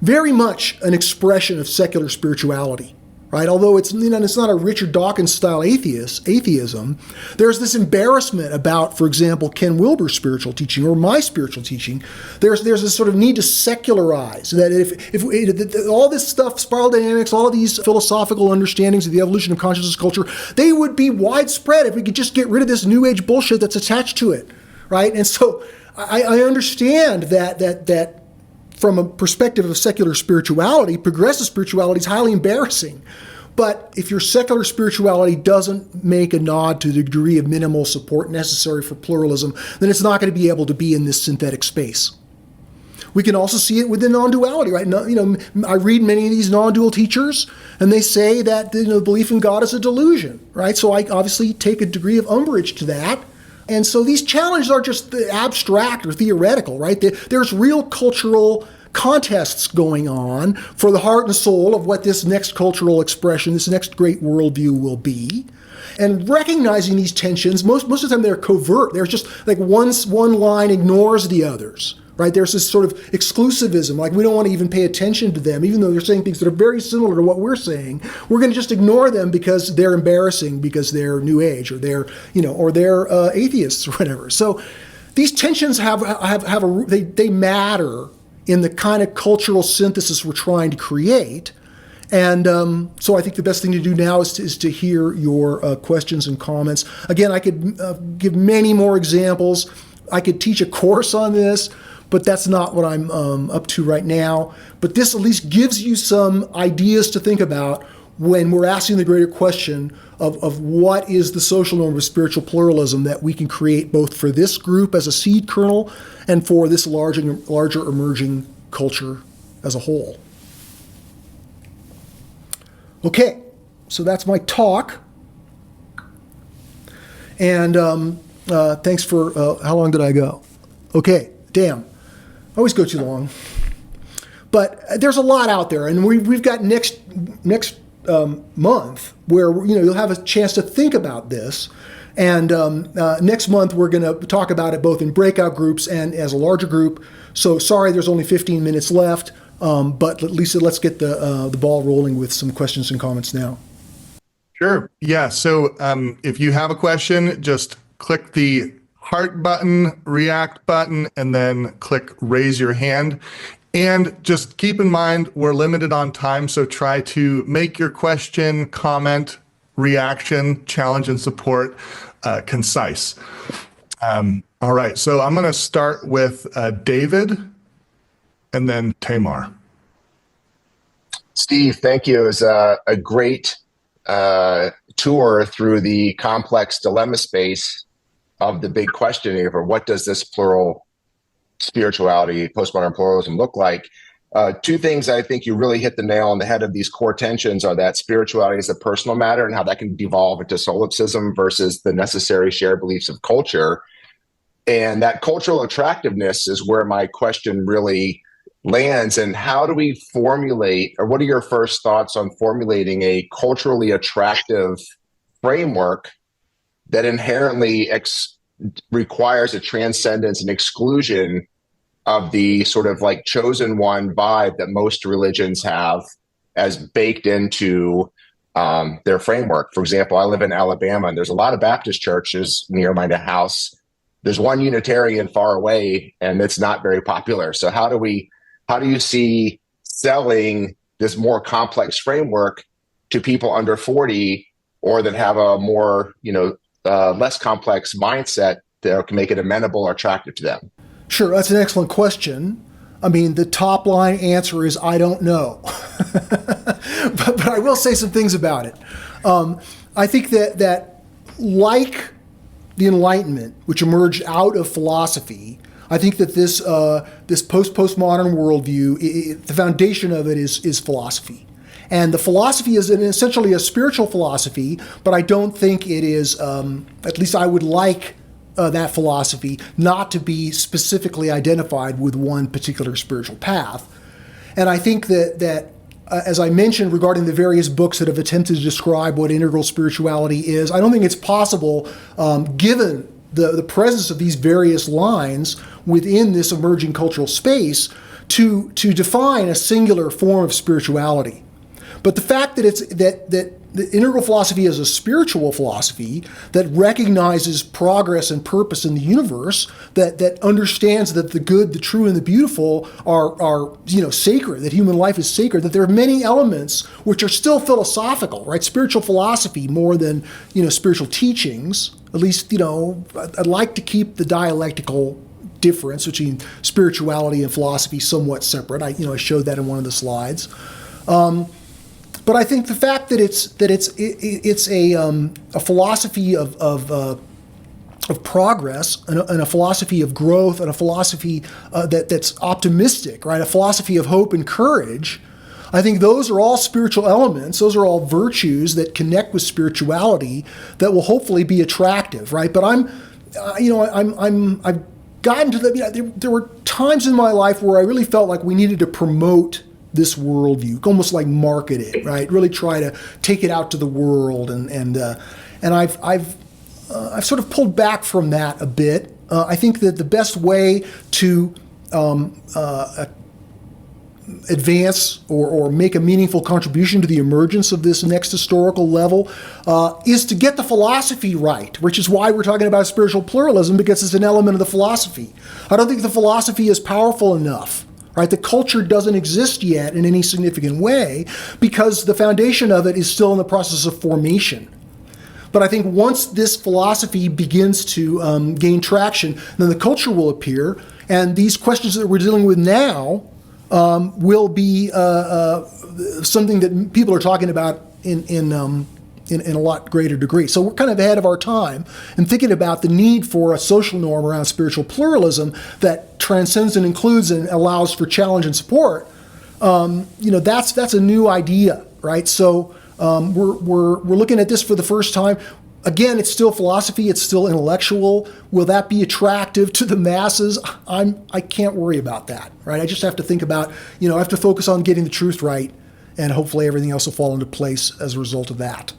very much an expression of secular spirituality, right? Although it's not a Richard Dawkins-style atheism, there's this embarrassment about, for example, Ken Wilber's spiritual teaching or my spiritual teaching. There's this sort of need to secularize, that if all this stuff, spiral dynamics, all of these philosophical understandings of the evolution of consciousness culture, they would be widespread if we could just get rid of this New Age bullshit that's attached to it, right? And so I understand that from a perspective of secular spirituality, progressive spirituality is highly embarrassing. But if your secular spirituality doesn't make a nod to the degree of minimal support necessary for pluralism, then it's not going to be able to be in this synthetic space. We can also see it within non-duality, right? I read many of these non-dual teachers, and they say that belief in God is a delusion, right? So I obviously take a degree of umbrage to that. And so these challenges are just abstract or theoretical, right? There's real cultural contests going on for the heart and soul of what this next cultural expression, this next great worldview will be. And recognizing these tensions, most of the time they're covert. There's just like one line ignores the others, right? There's this sort of exclusivism, like we don't want to even pay attention to them, even though they're saying things that are very similar to what we're saying. We're going to just ignore them because they're embarrassing, because they're New Age, or they're, or they're atheists or whatever. So these tensions they matter in the kind of cultural synthesis we're trying to create. And so I think the best thing to do now is to hear your questions and comments. Again, I could give many more examples. I could teach a course on this, but that's not what I'm up to right now. But this at least gives you some ideas to think about when we're asking the greater question of what is the social norm of spiritual pluralism that we can create both for this group as a seed kernel and for this larger emerging culture as a whole. Okay, so that's my talk. And thanks for, how long did I go? Okay, damn. I always go too long. But there's a lot out there, and we've got next month where you'll have a chance to think about this. And next month we're going to talk about it both in breakout groups and as a larger group. So sorry, there's only 15 minutes left. But Lisa, let's get the ball rolling with some questions and comments now. Sure. Yeah. So if you have a question, just click the heart button, react button, and then click raise your hand. And just keep in mind, we're limited on time, so try to make your question, comment, reaction, challenge, and support concise. All right. So I'm going to start with David and then Tamar. Steve, thank you. It was a great tour through the complex dilemma space of the big question of what does this plural spirituality, postmodern pluralism look like? Two things I think you really hit the nail on the head of these core tensions are that spirituality is a personal matter and how that can devolve into solipsism versus the necessary shared beliefs of culture. And that cultural attractiveness is where my question really lands. And how do we formulate, or what are your first thoughts on formulating a culturally attractive framework that inherently requires a transcendence and exclusion of the sort of like chosen one vibe that most religions have as baked into their framework? For example, I live in Alabama, and there's a lot of Baptist churches near my house. There's one Unitarian far away, and it's not very popular. So how do you see selling this more complex framework to people under 40, or that have a more, less complex mindset that can make it amenable or attractive to them? Sure, that's an excellent question. I mean, the top line answer is I don't know. but I will say some things about it. I think that like the Enlightenment, which emerged out of philosophy, I think that this postmodern worldview, the foundation of it is philosophy. And the philosophy is essentially a spiritual philosophy, but I don't think it is, at least I would like that philosophy not to be specifically identified with one particular spiritual path. And I think that as I mentioned regarding the various books that have attempted to describe what integral spirituality is, I don't think it's possible, given the presence of these various lines within this emerging cultural space, to define a singular form of spirituality. But the fact that that the integral philosophy is a spiritual philosophy that recognizes progress and purpose in the universe, that understands that the good, the true, and the beautiful are sacred, that human life is sacred, that there are many elements which are still philosophical, right? Spiritual philosophy more than spiritual teachings. At least I'd like to keep the dialectical difference between spirituality and philosophy somewhat separate. I showed that in one of the slides. But I think the fact that it's a philosophy of progress and a philosophy of growth and a philosophy that's optimistic, right? A philosophy of hope and courage. I think those are all spiritual elements. Those are all virtues that connect with spirituality that will hopefully be attractive, right? But I've gotten to there were times in my life where I really felt like we needed to promote this worldview, almost like market it, right? Really try to take it out to the world, and I've sort of pulled back from that a bit. I think that the best way to advance or make a meaningful contribution to the emergence of this next historical level is to get the philosophy right, which is why we're talking about spiritual pluralism, because it's an element of the philosophy. I don't think the philosophy is powerful enough. Right? The culture doesn't exist yet in any significant way because the foundation of it is still in the process of formation. But I think once this philosophy begins to gain traction, then the culture will appear, and these questions that we're dealing with now will be something that people are talking about in a lot greater degree. So we're kind of ahead of our time in thinking about the need for a social norm around spiritual pluralism that transcends and includes and allows for challenge and support. That's a new idea, right? So we're looking at this for the first time. Again, it's still philosophy, it's still intellectual. Will that be attractive to the masses? I can't worry about that, right? I just have to think about, I have to focus on getting the truth right, and hopefully everything else will fall into place as a result of that.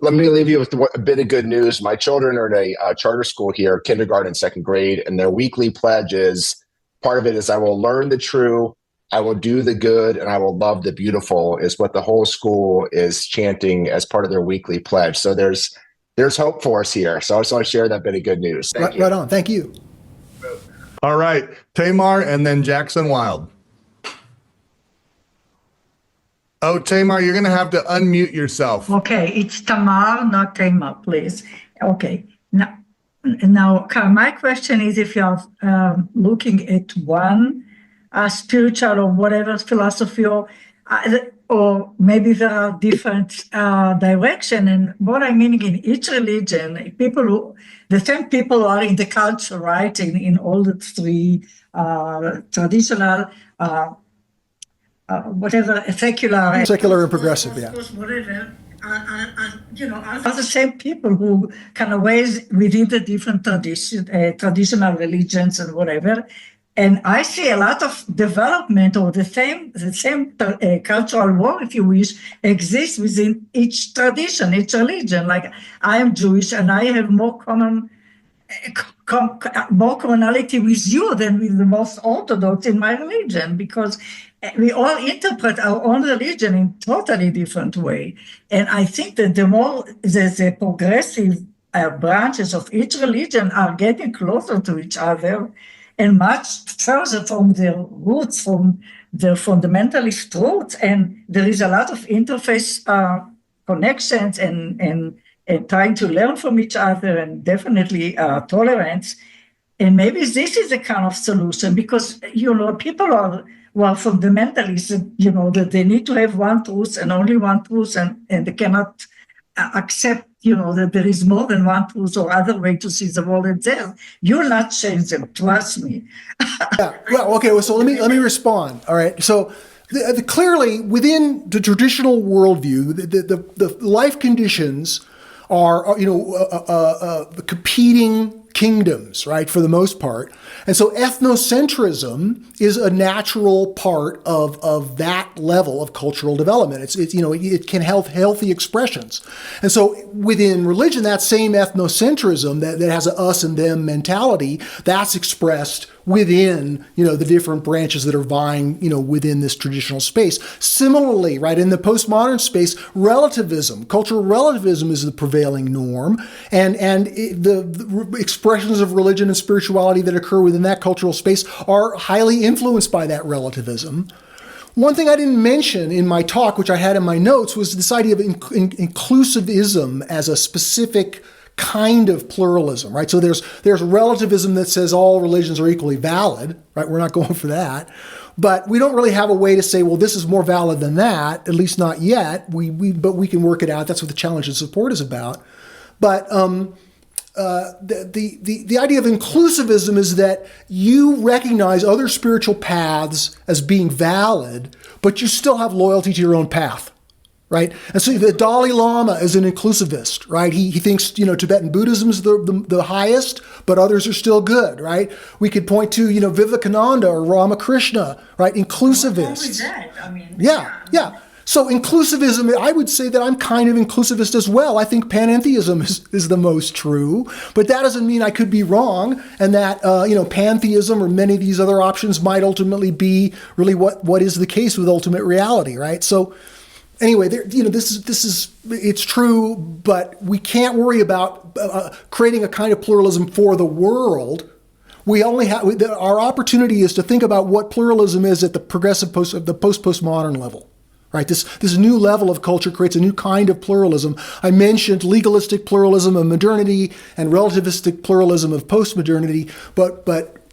Let me leave you with a bit of good news. My children are in a charter school here, kindergarten, second grade, and their weekly pledge is, part of it is, I will learn the true, I will do the good, and I will love the beautiful, is what the whole school is chanting as part of their weekly pledge. So there's hope for us here. So I just want to share that bit of good news. Thank you. Right on. Thank you. All right. Tamar and then Jackson Wild. Oh, Tamar, you're going to have to unmute yourself. Okay, it's Tamar, not Tamar, please. Okay, now, Carl, my question is, if you're looking at one spiritual or whatever philosophy, or maybe there are different direction, and what I mean in each religion, the same people are in the culture, right? In all the three traditional. Whatever, secular and progressive, yeah. Whatever, are the same people who kind of ways within the different traditional religions and whatever. And I see a lot of development, or the same cultural war, if you wish, exists within each tradition, each religion. Like, I am Jewish, and I have more commonality with you than with the most Orthodox in my religion, because we all interpret our own religion in totally different way. And I think that the more the progressive branches of each religion are getting closer to each other and much further from their roots, from their fundamentalist roots, and there is a lot of interface connections and trying to learn from each other, and definitely tolerance. And maybe this is a kind of solution, because, people are fundamentalists, that they need to have one truth and only one truth, and they cannot accept, that there is more than one truth or other way to see the world itself. You'll not change them, trust me. Yeah. Well, okay. Well, so let me respond. All right. So clearly, within the traditional worldview, the life conditions are competing kingdoms, right, for the most part. And so ethnocentrism is a natural part of that level of cultural development. It can have healthy expressions. And so within religion, that same ethnocentrism that has a us and them mentality, that's expressed within, the different branches that are vying, within this traditional space. Similarly, right, in the postmodern space, relativism, cultural relativism is the prevailing norm, and the expressions of religion and spirituality that occur within that cultural space are highly influenced by that relativism. One thing I didn't mention in my talk, which I had in my notes, was this idea of inclusivism as a specific kind of pluralism, right? So there's relativism that says all religions are equally valid, right? We're not going for that. But we don't really have a way to say, well, this is more valid than that, at least not yet. But we can work it out. That's what the challenge and support is about. But the idea of inclusivism is that you recognize other spiritual paths as being valid, but you still have loyalty to your own path. right? And so the Dalai Lama is an inclusivist, right? He thinks, Tibetan Buddhism is the highest, but others are still good, right? We could point to, Vivekananda or Ramakrishna, right? Inclusivists. Yeah. So inclusivism, I would say that I'm kind of inclusivist as well. I think panentheism is the most true, but that doesn't mean I could be wrong, and that pantheism or many of these other options might ultimately be really what is the case with ultimate reality, right? So anyway, it's true, but we can't worry about creating a kind of pluralism for the world. We only have our opportunity is to think about what pluralism is at the post-postmodern level. Right, this new level of culture creates a new kind of pluralism. I mentioned legalistic pluralism of modernity and relativistic pluralism of postmodernity, but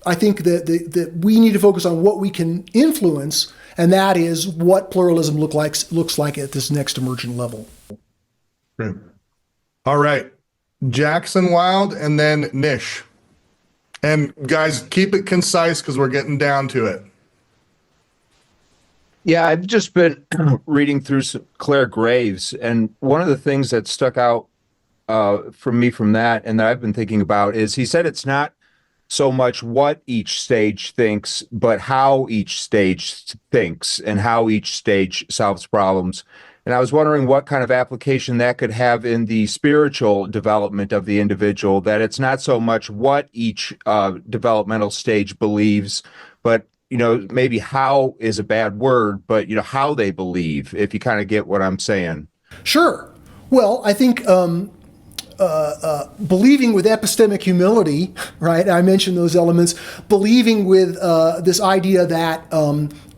I think that we need to focus on what we can influence, and that is what pluralism looks like at this next emergent level. Great. All right, Jackson Wild, and then Nish. And guys, keep it concise because we're getting down to it. Yeah, I've just been reading through Claire Graves, and one of the things that stuck out for me from that, and that I've been thinking about, is he said it's not so much what each stage thinks, but how each stage thinks and how each stage solves problems. And I was wondering what kind of application that could have in the spiritual development of the individual, that it's not so much what each developmental stage believes, but maybe how is a bad word, but how they believe, if you kind of get what I'm saying. Sure. Well, I think believing with epistemic humility, right? I mentioned those elements. Believing with this idea that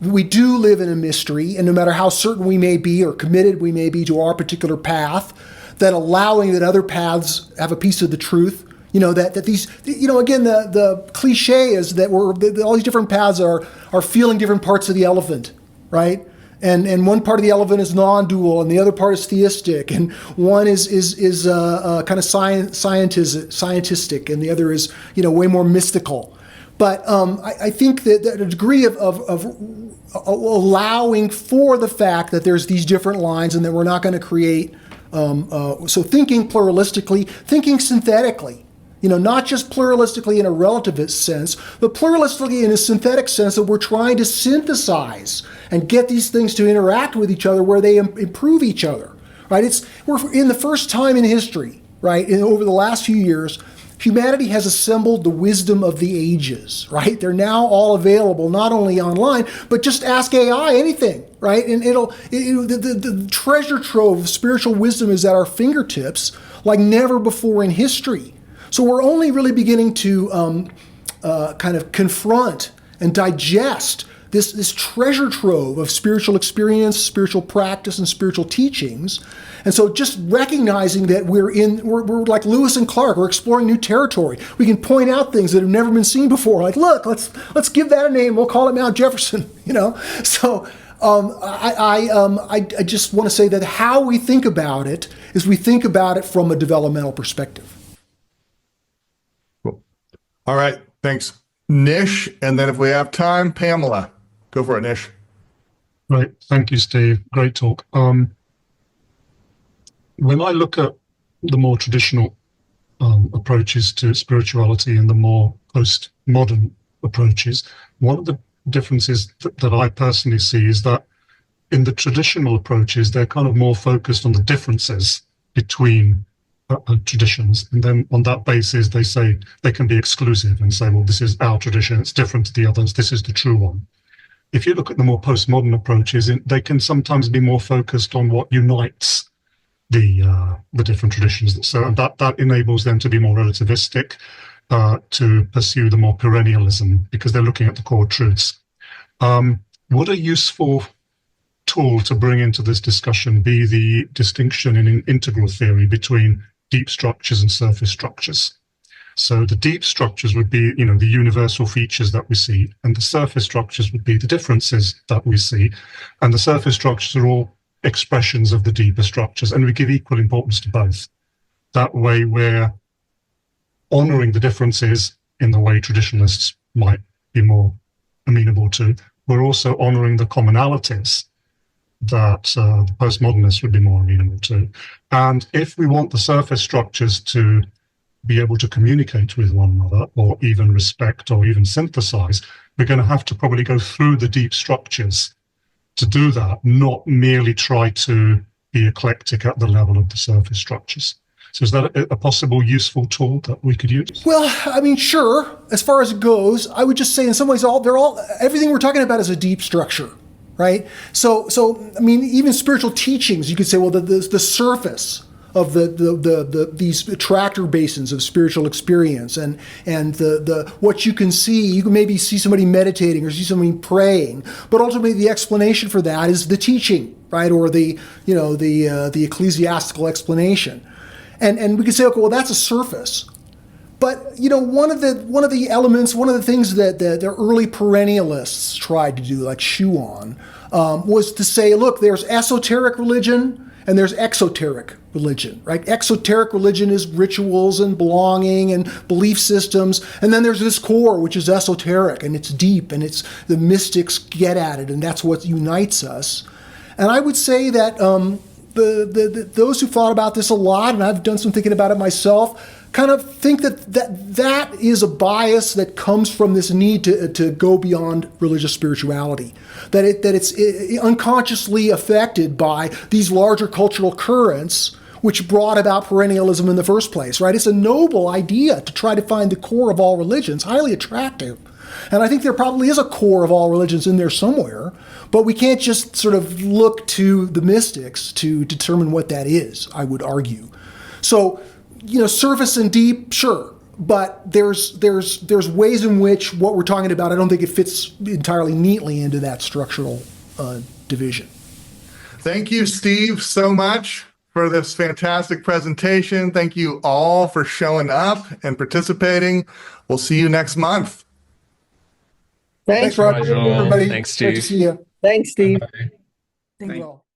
we do live in a mystery, and no matter how certain we may be or committed we may be to our particular path, that allowing that other paths have a piece of the truth. That these, again, the cliche is that all these different paths are feeling different parts of the elephant, right? And one part of the elephant is non-dual, and the other part is theistic, and one is kind of scientistic, and the other is way more mystical. But I think that a degree of allowing for the fact that there's these different lines, and that we're not going to create so thinking pluralistically, thinking synthetically. Not just pluralistically in a relativist sense, but pluralistically in a synthetic sense that we're trying to synthesize and get these things to interact with each other where they improve each other, right? We're in the first time in history, right? Over the last few years, humanity has assembled the wisdom of the ages, right? They're now all available, not only online, but just ask AI anything, right? And the treasure trove of spiritual wisdom is at our fingertips like never before in history. So we're only really beginning to kind of confront and digest this treasure trove of spiritual experience, spiritual practice, and spiritual teachings. And so just recognizing that we're like Lewis and Clark, we're exploring new territory. We can point out things that have never been seen before. Like, look, let's give that a name. We'll call it Mount Jefferson. So I just want to say that how we think about it is we think about it from a developmental perspective. All right, thanks, Nish. And then if we have time, Pamela, go for it, Nish. Right, thank you, Steve. Great talk. When I look at the more traditional approaches to spirituality and the more postmodern approaches, one of the differences that I personally see is that in the traditional approaches, they're kind of more focused on the differences between traditions, and then on that basis they say they can be exclusive and say, well, this is our tradition, it's different to the others, this is the true one. If you look at the more postmodern approaches, they can sometimes be more focused on what unites the different traditions, so that enables them to be more relativistic, to pursue the more perennialism, because they're looking at the core truths. Would a useful tool to bring into this discussion be the distinction in integral theory between deep structures and surface structures? So the deep structures would be, the universal features that we see, and the surface structures would be the differences that we see. And the surface structures are all expressions of the deeper structures, and we give equal importance to both. That way we're honoring the differences in the way traditionalists might be more amenable to. We're also honoring the commonalities that the postmodernists would be more amenable to. And if we want the surface structures to be able to communicate with one another, or even respect, or even synthesize, we're going to have to probably go through the deep structures to do that, not merely try to be eclectic at the level of the surface structures. So is that a possible useful tool that we could use? Well, I mean, sure. As far as it goes, I would just say in some ways, everything we're talking about is a deep structure, right? So I mean, even spiritual teachings, you could say, well, the surface of these attractor basins of spiritual experience, and the what you can see. You can maybe see somebody meditating or see somebody praying, but ultimately the explanation for that is the teaching, right, or the ecclesiastical explanation. And we could say, okay, well, that's a surface. But one of the elements, one of the things that the early perennialists tried to do, like Schuon, was to say, look, there's esoteric religion and there's exoteric religion, right? Exoteric religion is rituals and belonging and belief systems, and then there's this core, which is esoteric, and it's deep, and it's the mystics get at it, and that's what unites us. And I would say that those who thought about this a lot, and I've done some thinking about it myself, kind of think that is a bias that comes from this need to go beyond religious spirituality, that it's unconsciously affected by these larger cultural currents which brought about perennialism in the first place, right? It's a noble idea to try to find the core of all religions, highly attractive. And I think there probably is a core of all religions in there somewhere, but we can't just sort of look to the mystics to determine what that is, I would argue. So, surface and deep, sure, but there's ways in which what we're talking about, I don't think it fits entirely neatly into that structural division. Thank you, Steve, so much for this fantastic presentation. Thank you all for showing up and participating. We'll see you next month. Thanks, Roger. Everybody. Thanks, Great to Steve. see you. Thanks, Steve. Thank you all.